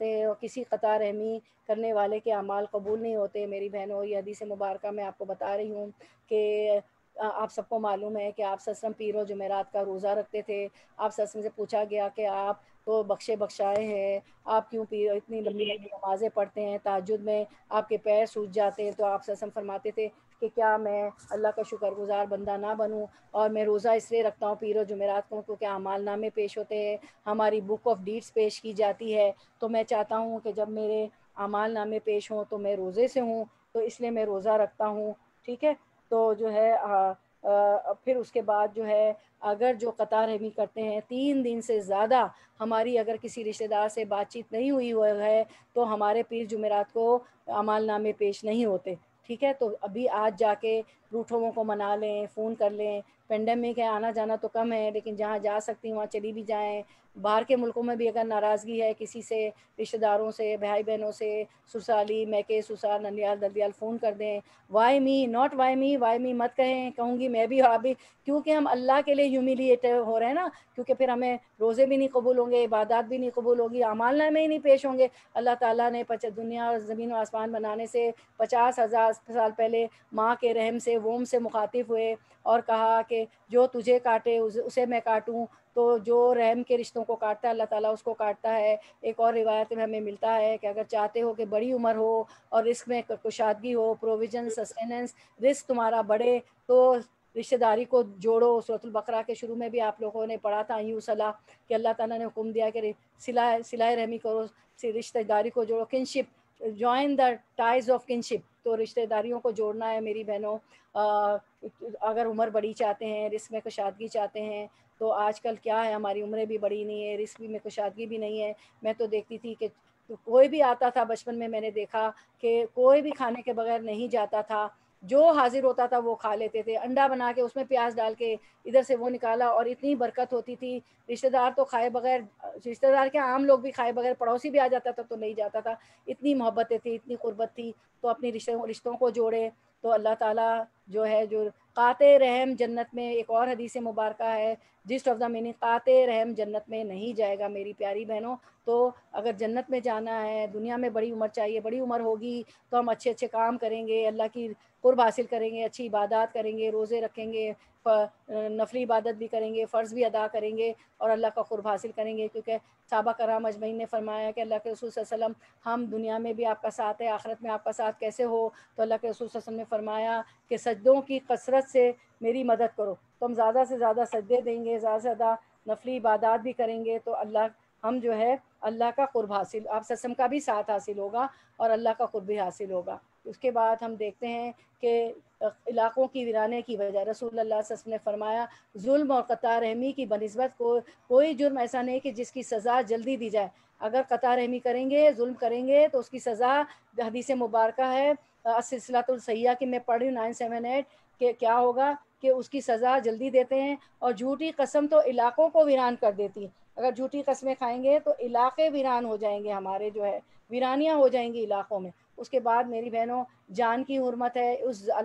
ہیں, اور کسی قطع رحمی کرنے والے کے اعمال قبول نہیں ہوتے. میری بہنوں یہ حدیث مبارکہ میں آپ کو بتا رہی ہوں کہ آپ سب کو معلوم ہے کہ آپ صلی اللہ علیہ وسلم پیر و جمعرات کا روزہ رکھتے تھے. آپ صلی اللہ علیہ وسلم سے پوچھا گیا کہ آپ تو بخشے بخشائے ہیں, آپ کیوں اتنی لمبی لمبی نمازیں پڑھتے ہیں, تہجد میں آپ کے پیر سوج جاتے ہیں. تو آپ صلی اللہ علیہ وسلم فرماتے تھے کہ کیا میں اللہ کا شکر گزار بندہ نہ بنوں, اور میں روزہ اس لیے رکھتا ہوں پیر و جمعرات کو کیونکہ اعمال نامے پیش ہوتے ہیں, ہماری بک آف ڈیڈس پیش کی جاتی ہے. تو میں چاہتا ہوں کہ جب میرے اعمال نامے پیش ہوں تو میں روزے سے ہوں, تو اس لیے میں روزہ رکھتا ہوں, ٹھیک ہے. تو جو ہے پھر اس کے بعد جو ہے اگر جو قطع رحمی کرتے ہیں 3 دن سے زیادہ ہماری اگر کسی رشتہ دار سے بات چیت نہیں ہوئی ہے تو ہمارے پیر جمعرات کو اعمال نامے پیش نہیں ہوتے، ٹھیک ہے؟ تو ابھی آج جا کے روٹھوں کو منا لیں، فون کر لیں، پینڈیمک ہے، آنا جانا تو کم ہے لیکن جہاں جا سکتی وہاں چلی بھی جائیں۔ باہر کے ملکوں میں بھی اگر ناراضگی ہے کسی سے، رشتہ داروں سے، بھائی بہنوں سے، سسرالی میکے سسرال ننیال ددیال، فون کر دیں۔ وائی می، ناٹ وائی می مت کہیں، کہوں گی میں بھی آپ بھی، کیونکہ ہم اللہ کے لیے ہیومیلیٹ ہو رہے ہیں نا، کیونکہ پھر ہمیں روزے بھی نہیں قبول ہوں گے، عبادات بھی نہیں قبول ہوگی، اعمال نامے ہی نہیں پیش ہوں گے۔ اللہ تعالیٰ نے دنیا اور زمین و آسمان بنانے سے 50,000 سال پہلے ماں کے رحم سے ووم سے مخاطب ہوئے اور کہا کہ جو تجھے کاٹے اسے میں کاٹوں، تو جو رحم کے رشتوں کو کاٹتا ہے اللہ تعالیٰ اس کو کاٹتا ہے۔ ایک اور روایت میں ہمیں ملتا ہے کہ اگر چاہتے ہو کہ بڑی عمر ہو اور رزق میں کشادگی ہو، پروویژن، سسٹیننس، رزق تمہارا بڑھے، تو رشتہ داری کو جوڑو۔ سورۃ البقرہ کے شروع میں بھی آپ لوگوں نے پڑھا تھا یوں صلاح کہ اللہ تعالیٰ نے حکم دیا کہ صلہ رحمی کرو، رشتہ داری کو جوڑو، kinship, join the ties of kinship, تو رشتہ داریوں کو جوڑنا ہے میری بہنوں۔ اگر عمر بڑی چاہتے ہیں، رزق میں کشادگی چاہتے ہیں، تو آج کل کیا ہے ہماری عمریں بھی بڑی نہیں ہے، رزق میں کشادگی بھی نہیں ہے۔ میں تو دیکھتی تھی کہ کوئی بھی آتا تھا بچپن میں نے دیکھا کہ کوئی بھی کھانے کے بغیر نہیں جاتا تھا، جو حاضر ہوتا تھا وہ کھا لیتے تھے، انڈا بنا کے اس میں پیاز ڈال کے ادھر سے وہ نکالا، اور اتنی برکت ہوتی تھی۔ رشتہ دار تو کھائے بغیر، رشتہ دار کے عام لوگ بھی کھائے بغیر، پڑوسی بھی آ جاتا تھا تو نہیں جاتا تھا، اتنی محبتیں تھی، اتنی قربت تھی۔ تو اپنی رشتوں کو جوڑے تو اللہ تعالیٰ جو ہے جو قاطع رحم جنت میں، ایک اور حدیث مبارکہ ہے جسٹ آف دا میننگ، قاطع رحم جنت میں نہیں جائے گا میری پیاری بہنوں۔ تو اگر جنت میں جانا ہے، دنیا میں بڑی عمر چاہیے، بڑی عمر ہوگی تو ہم اچھے اچھے کام کریں گے، اللہ کی قرب حاصل کریں گے، اچھی عبادات کریں گے، روزے رکھیں گے، نفلی عبادت بھی کریں گے، فرض بھی ادا کریں گے اور اللہ کا قرب حاصل کریں گے۔ کیونکہ صحابہ کرام اجمعین نے فرمایا کہ اللہ کے رسول صلی اللہ علیہ وسلم، ہم دنیا میں بھی آپ کا ساتھ ہے، آخرت میں آپ کا ساتھ کیسے ہو؟ تو اللہ کے رسول صلی اللہ علیہ وسلم نے فرمایا کہ سجدوں کی کثرت سے میری مدد کرو۔ تو ہم زیادہ سے زیادہ سجدے دیں گے، زیادہ سے زیادہ نفلی عبادات بھی کریں گے تو ہم جو ہے اللہ کا قرب حاصل، آپ صلی اللہ علیہ وسلم کا بھی ساتھ حاصل ہوگا اور اللہ کا قرب بھی حاصل ہوگا۔ اس کے بعد ہم دیکھتے ہیں کہ علاقوں کی ویرانے کی وجہ، رسول اللہ صلی اللہ علیہ وسلم نے فرمایا ظلم اور قطع رحمی کی بنسبت کوئی جرم ایسا نہیں کہ جس کی سزا جلدی دی جائے۔ اگر قطع رحمی کریں گے، ظلم کریں گے تو اس کی سزا، حدیث مبارکہ ہے سلسلۃ الصحیحہ کی میں پڑھ رہی ہوں 978، کہ کیا ہوگا کہ اس کی سزا جلدی دیتے ہیں۔ اور جھوٹی قسم تو علاقوں کو ویران کر دیتی ہے، اگر جھوٹی قسمیں کھائیں گے تو علاقے ویران ہو جائیں گے، ہمارے جو ہے ویرانیاں ہو جائیں گی علاقوں میں۔ اس کے بعد میری بہنوں جان کی حرمت ہے،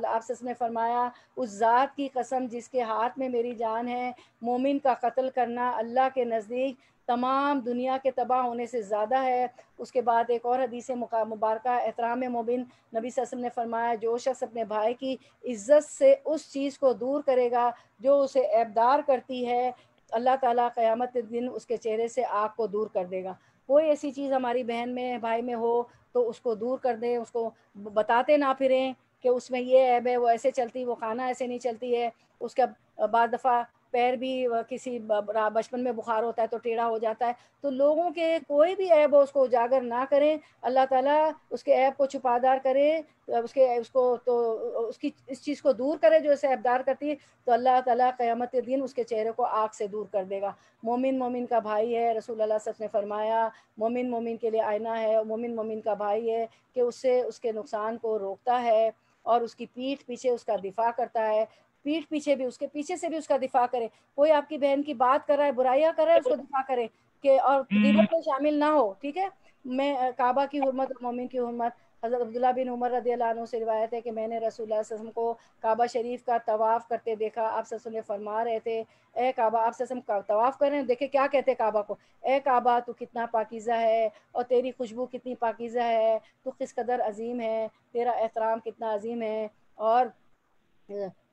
آپ سے نے فرمایا اس ذات کی قسم جس کے ہاتھ میں میری جان ہے، مومن کا قتل کرنا اللہ کے نزدیک تمام دنیا کے تباہ ہونے سے زیادہ ہے۔ اس کے بعد ایک اور حدیث مبارکہ احترام مومن، نبی صلی اللہ علیہ وسلم نے فرمایا جو شخص اپنے بھائی کی عزت سے اس چیز کو دور کرے گا جو اسے عیبدار کرتی ہے، اللہ تعالیٰ قیامت کے دن اس کے چہرے سے آگ کو دور کر دے گا۔ کوئی ایسی چیز ہماری بہن میں بھائی میں ہو تو اس کو دور کر دیں، اس کو بتاتے نہ پھریں کہ اس میں یہ عیب ہے، وہ ایسے چلتی، وہ کھانا ایسے نہیں چلتی ہے، اس کا بعض دفعہ پیر بھی کسی بچپن میں بخار ہوتا ہے تو ٹیڑھا ہو جاتا ہے، تو لوگوں کے کوئی بھی عیب ہو اس کو اجاگر نہ کریں، اللہ تعالیٰ اس کے عیب کو چھپادار کرے، اس کی اس چیز کو دور کرے جو اسے عیبدار کرتی ہے، تو اللہ تعالیٰ قیامت کے دن اس کے چہرے کو آگ سے دور کر دے گا۔ مومن مومن کا بھائی ہے، رسول اللہ صلی اللہ علیہ وسلم نے فرمایا مومن مومن کے لیے آئینہ ہے، مومن مومن کا بھائی ہے کہ اس سے اس کے نقصان کو روکتا ہے اور اس کی پیٹھ پیچھے اس کا دفاع کرتا ہے، پیٹھ پیچھے بھی اس کے پیچھے سے بھی اس کا دفاع کرے، کوئی آپ کی بہن کی بات کر رہا ہے، برائیاں کر رہا ہے، اس کو دفاع کرے کہ اور غیبت میں شامل نہ ہو، ٹھیک ہے؟ میں کعبہ کی حرمت اور مومن کی حرمت، حضرت عبداللہ بن عمر رضی اللہ عنہ سے روایت ہے کہ میں نے رسول اللہ صلی اللہ علیہ وسلم کو کعبہ شریف کا طواف کرتے دیکھا، آپ صلی اللہ علیہ وسلم نے فرما رہے تھے اے کعبہ، آپ صلی اللہ علیہ وسلم طواف کر رہے ہیں، دیکھیں کیا کہتے کعبہ کو، اے کعبہ تو کتنا پاکیزہ ہے اور تیری خوشبو کتنی پاکیزہ ہے، تو کس قدر عظیم ہے، تیرا احترام کتنا عظیم ہے، اور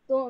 تو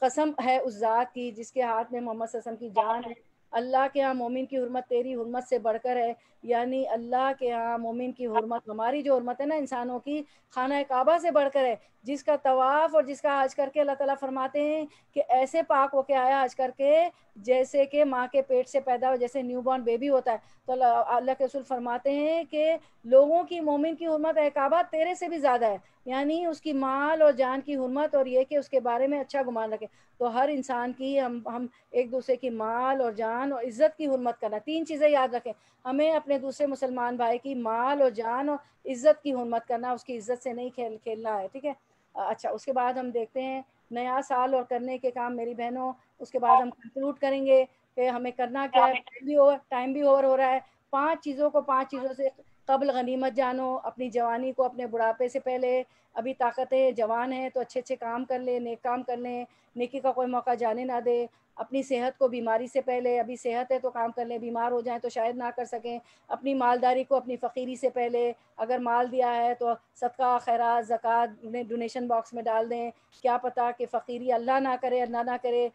قسم ہے اس ذات کی جس کے ہاتھ میں محمد صلی اللہ علیہ وسلم کی جان ہے، اللہ کے ہاں مومن کی حرمت تیری حرمت سے بڑھ کر ہے، یعنی اللہ کے ہاں مومن کی حرمت، ہماری جو حرمت ہے نا انسانوں کی، خانہ کعبہ سے بڑھ کر ہے، جس کا طواف اور جس کا حج کر کے اللہ تعالیٰ فرماتے ہیں کہ ایسے پاک ہو کے آیا حج کر کے جیسے کہ ماں کے پیٹ سے پیدا ہو، جیسے نیو بورن بیبی ہوتا ہے. تو اللہ کے رسول فرماتے ہیں کہ لوگوں کی مومن کی حرمت اے کعبہ تیرے سے بھی زیادہ ہے، یعنی اس کی مال اور جان کی حرمت، اور یہ کہ اس کے بارے میں اچھا گمان رکھے. تو ہر انسان کی ہم ایک دوسرے کی مال اور جان اور عزت کی حرمت کرنا، 3 چیزیں یاد رکھیں. ہمیں اپنے دوسرے مسلمان بھائی کی مال اور جان اور عزت کی حرمت کرنا، اس کی عزت سے نہیں کھیلنا ہے، ٹھیک ہے. اچھا، اس کے بعد ہم دیکھتے ہیں نیا سال اور کرنے کے کام میری بہنوں. اس کے بعد ہم کنکلوڈ کریں گے کہ ہمیں کرنا کیا ہے. ٹائم بھی اوور ہو رہا ہے. 5 چیزوں سے قبل غنیمت جانو، اپنی جوانی کو اپنے بڑھاپے سے پہلے، ابھی طاقتیں جوان ہیں تو اچھے کام کر لیں، نیک کام کر لیں، نیکی کا کوئی موقع جانے نہ دے. اپنی صحت کو بیماری سے پہلے، ابھی صحت ہے تو کام کر لیں، بیمار ہو جائیں تو شاید نہ کر سکیں. اپنی مالداری کو اپنی فقیری سے پہلے، اگر مال دیا ہے تو صدقہ خیرات زکوٰۃ ڈونیشن باکس میں ڈال دیں. کیا پتہ کہ فقیری اللہ نہ کرے، اللہ نہ کرے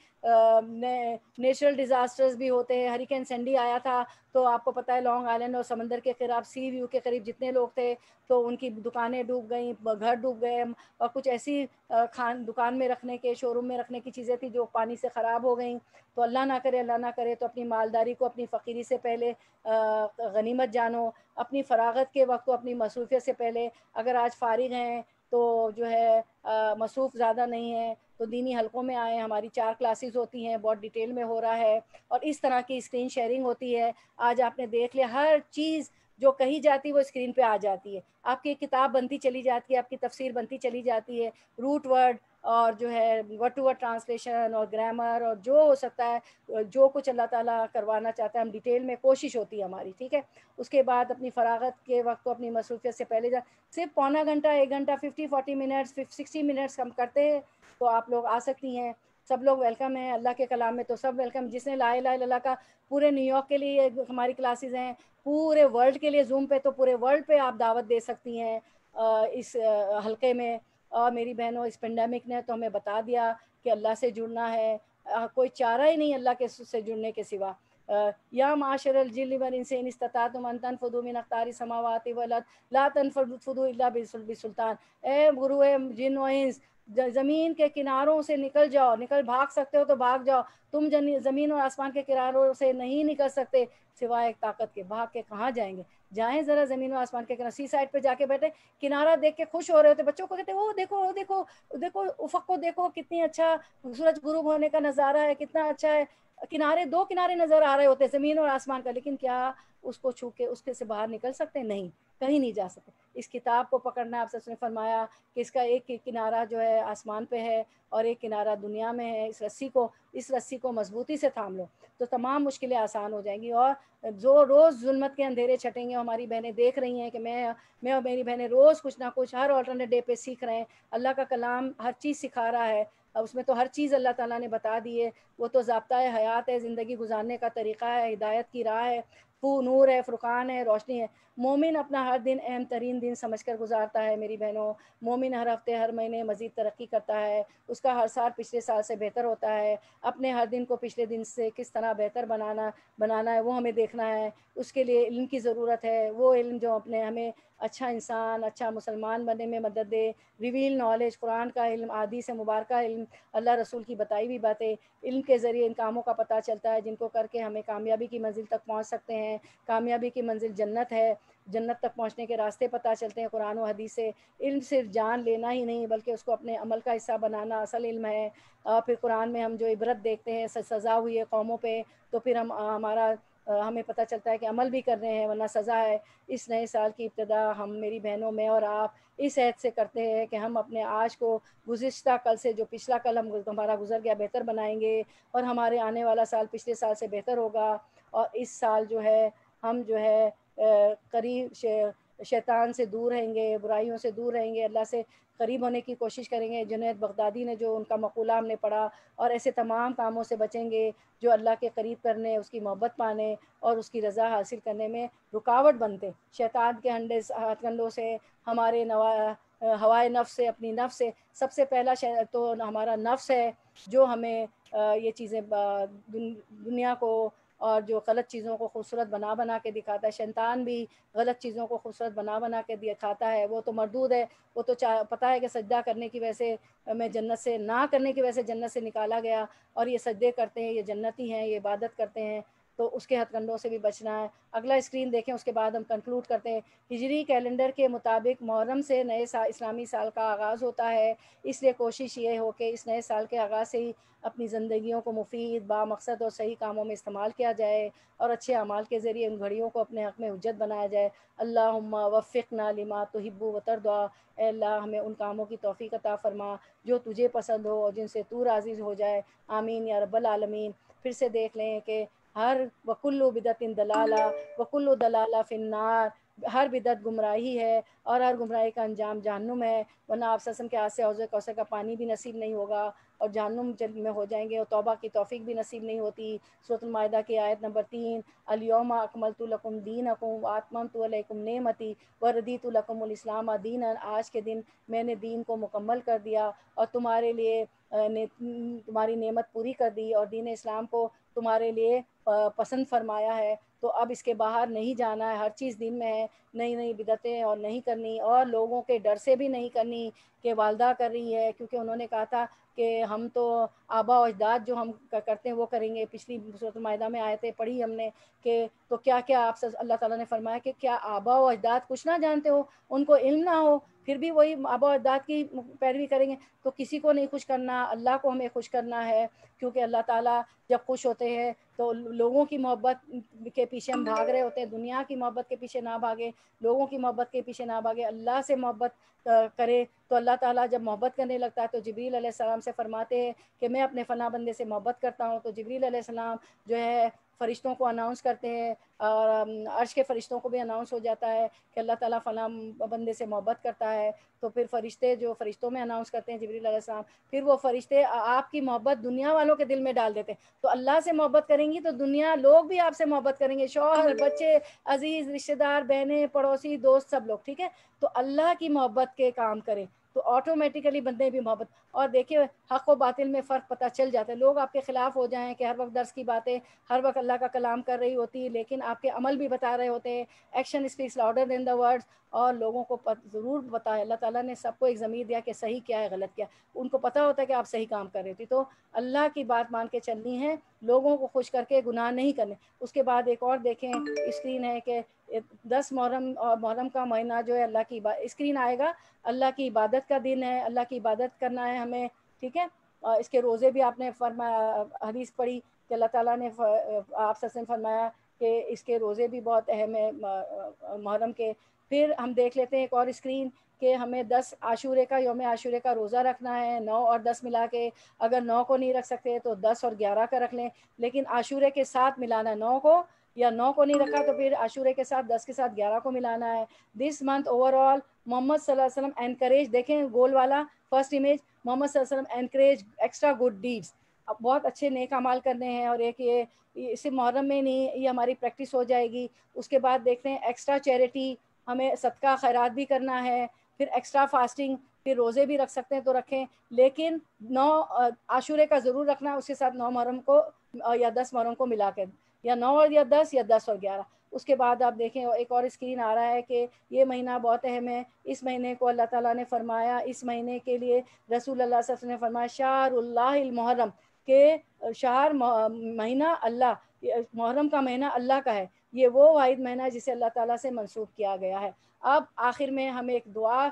نیچرل ڈیزاسٹرز بھی ہوتے ہیں. ہریکین سینڈی آیا تھا تو آپ کو پتہ ہے لانگ آئلینڈ اور سمندر کے قریب سی ویو کے قریب جتنے لوگ تھے تو ان کی دکانیں ڈوب گئیں، گھر ڈوب گئے، اور کچھ ایسی دکان میں رکھنے کے، شو روم میں رکھنے کی چیزیں تھیں جو پانی سے خراب ہو گئیں. تو اللہ نہ کرے تو اپنی مالداری کو اپنی فقیری سے پہلے غنیمت جانو. اپنی فراغت کے وقت کو اپنی مصروفیت سے پہلے، اگر آج فارغ ہیں تو جو ہے مصروف زیادہ نہیں ہے تو دینی حلقوں میں آئیں. ہماری 4 کلاسز ہوتی ہیں، بہت ڈیٹیل میں ہو رہا ہے، اور اس طرح کی اسکرین شیئرنگ ہوتی ہے. آج آپ نے دیکھ لیا ہر چیز جو کہی جاتی ہے وہ اسکرین پہ آ جاتی ہے. آپ کی کتاب بنتی چلی جاتی ہے، آپ کی تفسیر بنتی چلی جاتی ہے، روٹ ورڈ اور جو ہے ورڈ ٹو ورڈ ٹرانسلیشن اور گرامر اور جو ہو سکتا ہے، جو کچھ اللہ تعالیٰ کروانا چاہتا ہے ہم ڈیٹیل میں کوشش ہوتی ہے ہماری، ٹھیک ہے. اس کے بعد اپنی فراغت کے وقت کو اپنی مصروفیت سے پہلے صرف پونا گھنٹہ 1 گھنٹہ 50-40 منٹس 60 منٹس ہم کرتے ہیں تو آپ لوگ آ سکتی ہیں. سب لوگ ویلکم ہیں. اللہ کے کلام میں تو سب ویلکم. جس نے لا الہ الا اللہ کا پورے نیو یارک کے لیے ہماری کلاسز ہیں، پورے ورلڈ کے لیے زوم پہ، تو پورے ورلڈ پہ آپ دعوت دے سکتی ہیں اس حلقے میں. اور میری بہنوں اس پینڈیمک نے تو ہمیں بتا دیا کہ اللہ سے جڑنا ہے، کوئی چارہ ہی نہیں اللہ کے سے جڑنے کے سوا. یا معاشر الجن والانس ان استطعتم ان تنفذوا من اقطار السماوات والارض لا تنفذوا الا بسلطان. اے گروہ جن و انس، زمین کے کناروں سے نکل جاؤ، بھاگ سکتے ہو تو بھاگ جاؤ. تم زمین اور آسمان کے کناروں سے نہیں نکل سکتے سوائے ایک طاقت کے. بھاگ کے کہاں جائیں گے؟ جائیں ذرا زمین و آسمان کے کنارے، سی سائڈ پہ جا کے بیٹھے، کنارہ دیکھ کے خوش ہو رہے ہوتے. بچوں کو کہتے وہ دیکھو وہ دیکھو دیکھو افق کو دیکھو، کتنی اچھا سورج غروب ہونے کا نظارہ ہے، کتنا اچھا ہے. کنارے 2 کنارے نظر آ رہے ہوتے زمین اور آسمان کا، لیکن کیا اس کو چھو کے اس کے سے باہر نکل سکتے؟ نہیں، کہیں نہیں جا سکتے. اس کتاب کو پکڑنا، آپ سے نے فرمایا کہ اس کا ایک کنارہ جو ہے آسمان پہ ہے اور ایک کنارہ دنیا میں ہے. اس رسی کو مضبوطی سے تھام لو تو تمام مشکلیں آسان ہو جائیں گی. اور جو روز ظلمت کے اندھیرے چھٹیں گے، ہماری بہنیں دیکھ رہی ہیں کہ میں اور میری بہنیں روز کچھ نہ کچھ ہر آلٹرنیٹ ڈے پہ سیکھ رہے ہیں. اللہ کا کلام ہر چیز سکھا رہا ہے، اس میں تو ہر چیز اللہ تعالیٰ نے بتا دی ہے. وہ تو ضابطۂ حیات ہے، زندگی گزارنے کا طریقہ ہے، ہدایت کی راہ ہے، نور ہے، فرقان ہے، روشنی ہے. مومن اپنا ہر دن اہم ترین دن سمجھ کر گزارتا ہے میری بہنوں. مومن ہر ہفتے ہر مہینے مزید ترقی کرتا ہے. اس کا ہر سال پچھلے سال سے بہتر ہوتا ہے. اپنے ہر دن کو پچھلے دن سے کس طرح بہتر بنانا ہے وہ ہمیں دیکھنا ہے. اس کے لیے علم کی ضرورت ہے، وہ علم جو ہمیں اچھا انسان، اچھا مسلمان بننے میں مدد دے. ریویل نالج، قرآن کا علم، احادیث مبارکہ علم، اللہ رسول کی بتائی ہوئی باتیں. علم کے ذریعے ان کاموں کا پتہ چلتا ہے جن کو کر کے ہمیں کامیابی کی منزل تک پہنچ سکتے ہیں. کامیابی کی منزل جنت ہے. جنت تک پہنچنے کے راستے پتہ چلتے ہیں قرآن و حدیث سے. علم صرف جان لینا ہی نہیں بلکہ اس کو اپنے عمل کا حصہ بنانا اصل علم ہے. پھر قرآن میں ہم جو عبرت دیکھتے ہیں سزا ہوئی ہے قوموں پہ، تو پھر ہمیں پتہ چلتا ہے کہ عمل بھی کر رہے ہیں ورنہ سزا ہے. اس نئے سال کی ابتدا ہم میری بہنوں، میں اور آپ اس عہد سے کرتے ہیں کہ ہم اپنے آج کو گزشتہ کل سے، جو پچھلا کل ہمارا گزر گیا، بہتر بنائیں گے اور ہمارے آنے والا سال پچھلے سال سے بہتر ہوگا. اور اس سال جو ہے ہم جو ہے قریب شیطان سے دور رہیں گے، برائیوں سے دور رہیں گے، اللہ سے قریب ہونے کی کوشش کریں گے. جنید بغدادی نے جو ان کا مقولہ ہم نے پڑھا، اور ایسے تمام کاموں سے بچیں گے جو اللہ کے قریب کرنے، اس کی محبت پانے اور اس کی رضا حاصل کرنے میں رکاوٹ بنتے. شیطان کے ہاتھ کنڈوں سے، ہمارے ہوائے نفس سے، اپنی نفس سے. سب سے پہلا تو ہمارا نفس ہے جو ہمیں یہ چیزیں دنیا کو اور جو غلط چیزوں کو خوبصورت بنا بنا کے دکھاتا ہے، شیطان بھی غلط چیزوں کو خوبصورت بنا بنا کے دکھاتا ہے، وہ تو مردود ہے، وہ تو پتہ ہے کہ سجدہ کرنے کی وجہ سے میں جنت سے، نہ کرنے کی وجہ سے جنت سے نکالا گیا، اور یہ سجدے کرتے ہیں، یہ جنتی ہیں، یہ عبادت کرتے ہیں، تو اس کے ہتھ کنڈوں سے بھی بچنا ہے۔ اگلا اسکرین دیکھیں، اس کے بعد ہم کنکلوڈ کرتے ہیں۔ ہجری کیلنڈر کے مطابق محرم سے نئے سال، اسلامی سال کا آغاز ہوتا ہے، اس لیے کوشش یہ ہو کہ اس نئے سال کے آغاز سے ہی اپنی زندگیوں کو مفید، با مقصد اور صحیح کاموں میں استعمال کیا جائے، اور اچھے اعمال کے ذریعے ان گھڑیوں کو اپنے حق میں حجت بنایا جائے۔ اللہم وفقنا لما تحب و ترضی، اے اللہ ہمیں ان کاموں کی توفیق عطا فرما جو تجھے پسند ہو اور جن سے تو راضی ہو جائے، آمین یا رب العالمین۔ پھر سے دیکھ لیں کہ ہر وکل بدعت دلالہ وکل دلالہ فی النار، ہر بدعت گمراہی ہے اور ہر گمراہی کا انجام جہنم ہے، ورنہ آپ سسم کے ہاتھ سے حوض کوثر کا پانی بھی نصیب نہیں ہوگا اور جہنم میں ہو جائیں گے، اور توبہ کی توفیق بھی نصیب نہیں ہوتی۔ سورۃ المائدہ کی آیت نمبر 3، الیوم اکملت لکم دینکم واتممت علیکم نعمتی وردیت لکم الاسلام دینا، آج کے دن میں نے دین کو مکمل کر دیا اور تمہارے لیے تمہاری نعمت پوری کر دی اور دین اسلام کو تمہارے لیے پسند فرمایا ہے۔ تو اب اس کے باہر نہیں جانا ہے، ہر چیز دین میں ہے، نئی نئی بدعتیں اور نہیں کرنی، اور لوگوں کے ڈر سے بھی نہیں کرنی کہ والدہ کر رہی ہے، کیونکہ انہوں نے کہا تھا کہ ہم تو آبا و اجداد جو ہم کرتے ہیں وہ کریں گے۔ پچھلی سورۃ المائدہ میں آیتیں پڑھی ہم نے کہ تو کیا کیا آپ سے اللہ تعالیٰ نے فرمایا کہ کیا آبا و اجداد کچھ نہ جانتے ہو، ان کو علم نہ ہو، پھر بھی وہی آبا و اجداد کی پیروی کریں گے؟ تو کسی کو نہیں خوش کرنا، اللہ کو ہمیں خوش کرنا ہے، کیونکہ اللہ تعالیٰ جب خوش ہوتے ہیں تو لوگوں کی محبت کے پیچھے ہم بھاگ رہے ہوتے ہیں، دنیا کی محبت کے پیچھے نہ بھاگے، لوگوں کی محبت کے پیچھے نہ بھاگے، اللہ سے محبت کرے۔ تو اللہ تعالیٰ جب محبت کرنے لگتا ہے تو جبریل علیہ السلام سے فرماتے ہیں کہ میں اپنے فنا بندے سے محبت کرتا ہوں، تو جبریل علیہ السلام جو ہے فرشتوں کو اناؤنس کرتے ہیں، اور عرش کے فرشتوں کو بھی اناؤنس ہو جاتا ہے کہ اللہ تعالیٰ فلاں بندے سے محبت کرتا ہے، تو پھر فرشتے جو فرشتوں میں اناؤنس کرتے ہیں جبریل علیہ السلام، پھر وہ فرشتے آپ کی محبت دنیا والوں کے دل میں ڈال دیتے ہیں۔ تو اللہ سے محبت کریں گی تو دنیا لوگ بھی آپ سے محبت کریں گے، شوہر، بچے، عزیز، رشتہ دار، بہنیں، پڑوسی، دوست، سب لوگ، ٹھیک ہے؟ تو اللہ کی محبت کے کام کریں تو آٹومیٹیکلی بندے بھی محبت۔ اور دیکھیں حق و باطل میں فرق پتہ چل جاتا ہے، لوگ آپ کے خلاف ہو جائیں کہ ہر وقت درس کی باتیں، ہر وقت اللہ کا کلام کر رہی ہوتی، لیکن آپ کے عمل بھی بتا رہے ہوتے ہیں، action speaks louder than the words, اور لوگوں کو ضرور بتائے، اللہ تعالیٰ نے سب کو ایک ضمیر دیا کہ صحیح کیا ہے غلط کیا، ان کو پتہ ہوتا ہے کہ آپ صحیح کام کر رہی تھی۔ تو اللہ کی بات مان کے چلنی ہے، لوگوں کو خوش کر کے گناہ نہیں کرنے۔ اس کے بعد ایک اور دیکھیں اسکرین ہے کہ 10 محرم، اور محرم کا مہینہ جو ہے اللہ کی اسکرین آئے گا، اللہ کی عبادت کا دن ہے، اللہ کی عبادت کرنا ہے ہمیں، ٹھیک ہے؟ اس کے روزے بھی آپ نے فرمایا، حدیث پڑھی کہ اللہ تعالیٰ نے آپ سے فرمایا کہ اس کے روزے بھی بہت اہم ہے محرم کے۔ پھر ہم دیکھ لیتے ہیں ایک اور اسکرین کہ ہمیں 10 عاشورے کا، یوم عاشورے کا روزہ رکھنا ہے، 9 اور 10 ملا کے، اگر 9 کو نہیں رکھ سکتے تو 10 اور 11 کا رکھ لیں، لیکن عاشورے کے ساتھ ملانا ہے 9 کو، یا 9 کو نہیں رکھا تو پھر عاشورے کے ساتھ 10 کے ساتھ 11 کو ملانا ہے۔ دس منتھ اوور آل محمد صلی اللہ علیہ وسلم انکریج، دیکھیں گول والا فرسٹ امیج، محمد صلی اللہ علیہ وسلم انکریج ایکسٹرا گڈ ڈیڈس، اب بہت اچھے نیک اعمال کرنے ہیں، اور ایک یہ صرف محرم میں نہیں، یہ ہماری پریکٹس ہو جائے گی۔ اس کے بعد دیکھتے ہیں ایکسٹرا چیریٹی، ہمیں صدقہ خیرات بھی کرنا ہے، پھر ایکسٹرا فاسٹنگ، پھر روزے بھی رکھ سکتے ہیں تو رکھیں، لیکن 9 عاشورے کا ضرور رکھنا، اس کے ساتھ 9 محرم کو یا 10 محرم کو ملا کے، یا 9 اور یا 10 یا 10 اور 11۔ اس کے بعد آپ دیکھیں ایک اور اسکرین آ رہا ہے کہ یہ مہینہ بہت اہم ہے، اس مہینے کو اللہ تعالیٰ نے فرمایا، اس مہینے کے لیے رسول اللہ صلی اللہ علیہ وسلم نے فرمایا شہر اللہ المحرم، کہ شہر مہینہ اللہ، محرم کا مہینہ اللہ کا ہے، یہ وہ واحد مہینہ ہے جسے اللہ تعالیٰ سے منسوب کیا گیا ہے۔ اب آخر میں ہم ایک دعا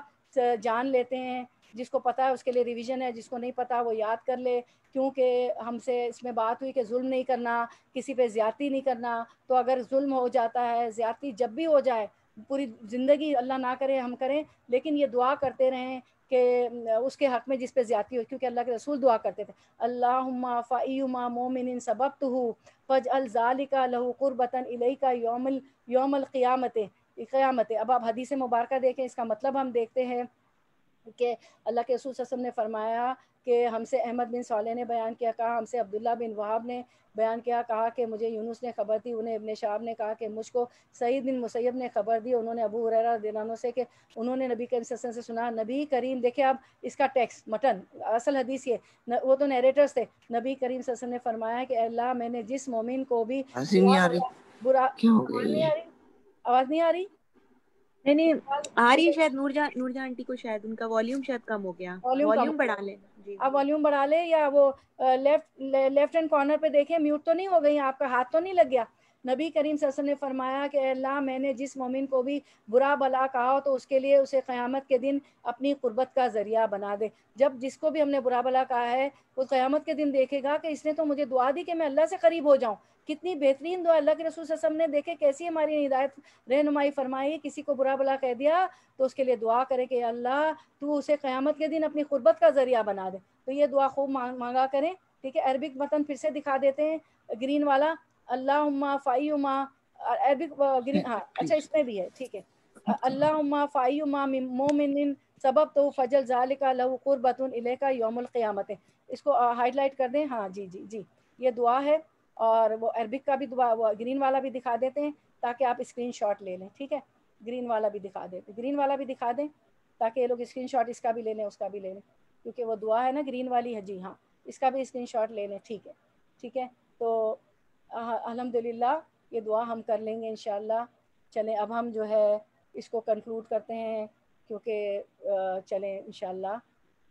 جان لیتے ہیں، جس کو پتہ ہے اس کے لیے ریویژن ہے، جس کو نہیں پتہ وہ یاد کر لے، کیونکہ ہم سے اس میں بات ہوئی کہ ظلم نہیں کرنا، کسی پہ زیادتی نہیں کرنا، تو اگر ظلم ہو جاتا ہے، زیادتی جب بھی ہو جائے، پوری زندگی اللہ نہ کرے ہم کریں، لیکن یہ دعا کرتے رہیں کہ اس کے حق میں جس پہ زیادتی ہو، کیونکہ اللہ کے رسول دعا کرتے تھے، اللہم فایما مومن سببتہ فاجعل ذالک لہ قربۃ الیک یوم القیامت۔ اب آپ حدیث مبارکہ دیکھیں، اس کا مطلب ہم دیکھتے ہیں کہ اللہ کے رسول صلی اللہ علیہ وسلم نے فرمایا کہ ہم سے احمد بن صالح نے بیان کیا، کہا ہم سے عبداللہ بن وہاب نے بیان کیا، کہا کہ مجھے یونس نے خبر دی، انہیں ابن شہاب نے کہا کہ مجھ کو سعید بن مسیب نے خبر دی، انہوں نے ابو ہریرہ رضی اللہ عنہ سے کہ انہوں نے نبی کریم صلی اللہ علیہ وسلم سے سنا. نبی کریم دیکھیں اب اس کا ٹیکسٹ متن اصل حدیث یہ وہ تو نیریٹرز تھے. نبی کریم صلی اللہ علیہ وسلم نے فرمایا کہ اللہ میں نے جس مومن کو بھی برا کیا ہو آواز گئی نہیں آ رہی، آواز نہیں آ رہی، نہیں آ رہی ہے شاید نور جہاں آنٹی کو شاید ان کا والیوم شاید کم ہو گیا. والیوم بڑھا لیں جی. آپ والیوم بڑھا لیں یا وہ لیفٹ ہینڈ کارنر پہ دیکھیں میوٹ تو نہیں ہو گئی، آپ کا ہاتھ تو نہیں لگ گیا. نبی کریم صلی اللہ علیہ وسلم نے فرمایا کہ اللہ میں نے جس مومن کو بھی برا بلا کہا ہو تو اس کے لیے اسے قیامت کے دن اپنی قربت کا ذریعہ بنا دے. جب جس کو بھی ہم نے برا بلا کہا ہے وہ قیامت کے دن دیکھے گا کہ اس نے تو مجھے دعا دی کہ میں اللہ سے قریب ہو جاؤں. کتنی بہترین دعا اللہ کے رسول صلی اللہ علیہ وسلم نے دیکھے کیسی ہماری ہدایت رہنمائی فرمائی. کسی کو برا بلا کہہ دیا تو اس کے لیے دعا کرے کہ اللہ تو اسے قیامت کے دن اپنی قربت کا ذریعہ بنا دے. تو یہ دعا خوب مانگا کریں. ٹھیک ہے، عربک متن پھر سے دکھا دیتے ہیں گرین والا. اللہم فائیما عربک گرین، ہاں اچھا اس میں بھی ہے، ٹھیک ہے. اللہم فائیما مومن سبب تو فجل ذالک لہو قربۃ الیک یوم القیامت. اس کو ہائیڈ لائٹ کر دیں. ہاں جی جی جی یہ دعا ہے. اور وہ عربک کا بھی دعا وہ گرین والا بھی دکھا دیتے ہیں تاکہ آپ اسکرین شاٹ لے لیں. ٹھیک ہے، گرین والا بھی دکھا دیتے، گرین والا بھی دکھا دیں تاکہ یہ لوگ اسکرین شاٹ اس کا بھی لے لیں اس کا بھی لے لیں، کیونکہ وہ دعا ہے نا گرین والی ہے. جی ہاں اس کا بھی اسکرین شاٹ لے لیں. ٹھیک ہے ٹھیک ہے. تو الحمدللہ یہ دعا ہم کر لیں گے انشاءاللہ. چلیں اب ہم جو ہے اس کو کنکلوڈ کرتے ہیں کیونکہ چلیں انشاءاللہ.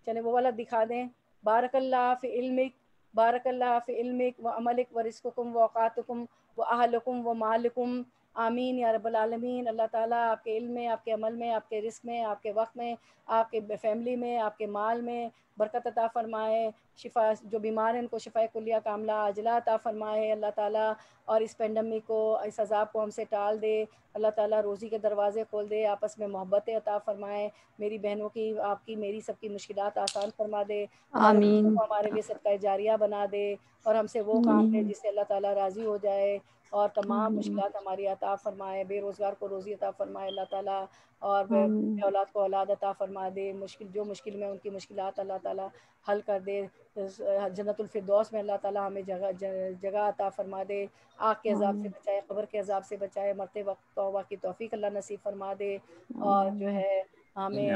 چلیں وہ والا دکھا دیں. بارک اللہ فی علمک، بارک اللہ فی علمک و عملک و رزقکم و اوقاتکم و اہلکم و مالکم. آمین یا رب العالمین. اللہ تعالیٰ آپ کے علم میں، آپ کے عمل میں، آپ کے رزق میں، آپ کے وقت میں، آپ کے فیملی میں، آپ کے مال میں برکت عطا فرمائے. شفا جو بیمار ہیں ان کو شفا کلیہ کاملہ عاجلہ عطا فرمائے اللہ تعالیٰ. اور اس پینڈیمک کو، اس عذاب کو ہم سے ٹال دے اللہ تعالیٰ. روزی کے دروازے کھول دے، آپس میں محبتیں عطا فرمائے. میری بہنوں کی، آپ کی، میری سب کی مشکلات آسان فرما دے. ہمارے بچوں کو ہمارے لیے صدقہ جاریہ بنا دے اور ہم سے وہ کام لے جس سے اللہ تعالیٰ راضی ہو جائے. اور تمام مشکلات ہماری عطا فرمائے. بے روزگار کو روزی عطا فرمائے اللہ تعالیٰ. اور بے اولاد کو اولاد عطا فرما دے. جو مشکل میں ان کی مشکلات اللہ تعالیٰ حل کر دے. جنت الفردوس میں اللہ تعالیٰ ہمیں جگہ عطا فرما دے. آگ کے عذاب سے بچائے، قبر کے عذاب سے بچائے. مرتے وقت توبہ کی توفیق اللہ نصیب فرما دے. اور جو ہے ہمیں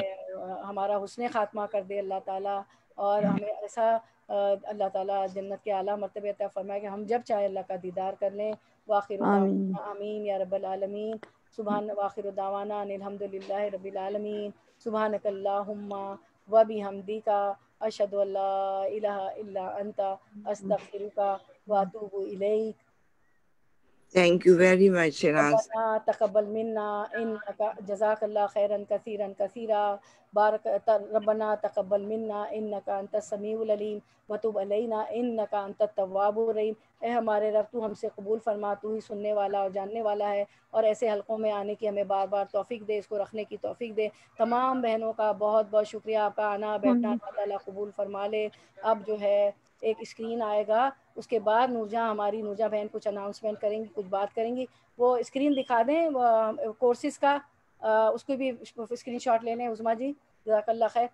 ہمارا حسن خاتمہ کر دے اللہ تعالیٰ. اور ہمیں ایسا اللہ تعالیٰ جنت کے اعلیٰ مرتبے عطا فرمائے کہ ہم جب چاہے اللہ کا دیدار کر لیں. وآخر دعوانا آمین یا رب العالمین. سبحان وآخر دعوانا ان الحمد للہ رب العالمین. سبحانک اللہم و بحمدک اشہد ان لا الہ الا انت استغفرک و اتوب الیک. Thank you very much, Shiraz. ربنا تقبل منا انک جزاک اللہ خیرا کثیرا کثیرا. بارک ربنا تقبل منا انک انت السمیع العلیم وتب علینا انک انت التواب الرحیم. اے ہمارے رب تو ہم سے قبول فرما، تو ہی سننے والا اور جاننے والا ہے. اور ایسے حلقوں میں آنے کی ہمیں بار بار توفیق دے، اس کو رکھنے کی توفیق دے. تمام بہنوں کا بہت بہت شکریہ، آپ کا آنا بیٹھنا اللہ تعالیٰ قبول فرما لے. اب جو ہے ایک اسکرین آئے گا، اس کے بعد نورجہاں ہماری نورجہاں بہن کچھ اناؤنسمنٹ کریں گی، کچھ بات کریں گی. وہ اسکرین دکھا دیں کورسز کا، اس کو بھی اسکرین شاٹ لے لیں. عظمیٰ جی جزاک اللہ خیر.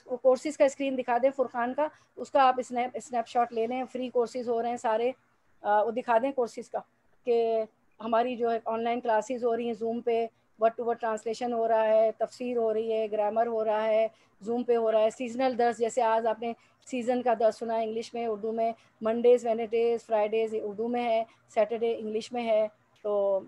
کورسز کا اسکرین دکھا دیں فرقان کا، اس کا آپ اسنیپ شاٹ لے لیں. فری کورسز ہو رہے ہیں سارے، وہ دکھا دیں کورسز کا کہ ہماری جو ہے آن لائن کلاسز ہو رہی ہیں زوم پہ. ورڈ ٹو ورڈ ٹرانسلیشن ہو رہا ہے، تفسیر ہو رہی ہے، گرامر ہو رہا ہے، زوم پہ ہو رہا ہے. سیزنل درس جیسے آج آپ نے سیزن کا درس سنا ہے انگلش میں، اردو میں. منڈیز وینسڈیز فرائیڈیز اردو میں ہے، سیٹرڈے انگلش میں ہے. تو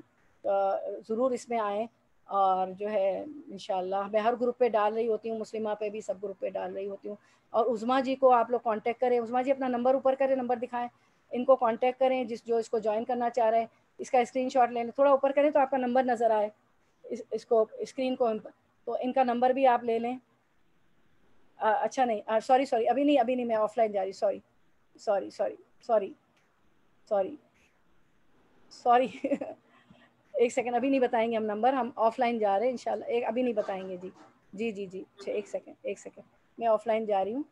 ضرور اس میں آئیں. اور جو ہے انشاءاللہ میں ہر گروپ پہ ڈال رہی ہوتی ہوں، مسلمہ پہ بھی سب گروپ پہ ڈال رہی ہوتی ہوں. اور عظمیٰ جی کو آپ لوگ کانٹیکٹ کریں. عظمیٰ جی اپنا نمبر اوپر کریں، نمبر دکھائیں. ان کو کانٹیکٹ کریں جو اس کو جوائن کرنا چاہ رہے ہیں. اس کا اسکرین شاٹ لیں، تھوڑا اوپر کریں تو آپ کا نمبر نظر آئے اس کو اسکرین کو. تو ان کا نمبر بھی آپ لے لیں. اچھا نہیں سوری ابھی نہیں میں آف لائن جا رہی. سوری ایک سیکنڈ، ابھی نہیں بتائیں گے ہم نمبر، ہم آف لائن جا رہے ہیں انشاءاللہ. ابھی نہیں بتائیں گے. جی ایک سیکنڈ میں آف لائن جا رہی ہوں.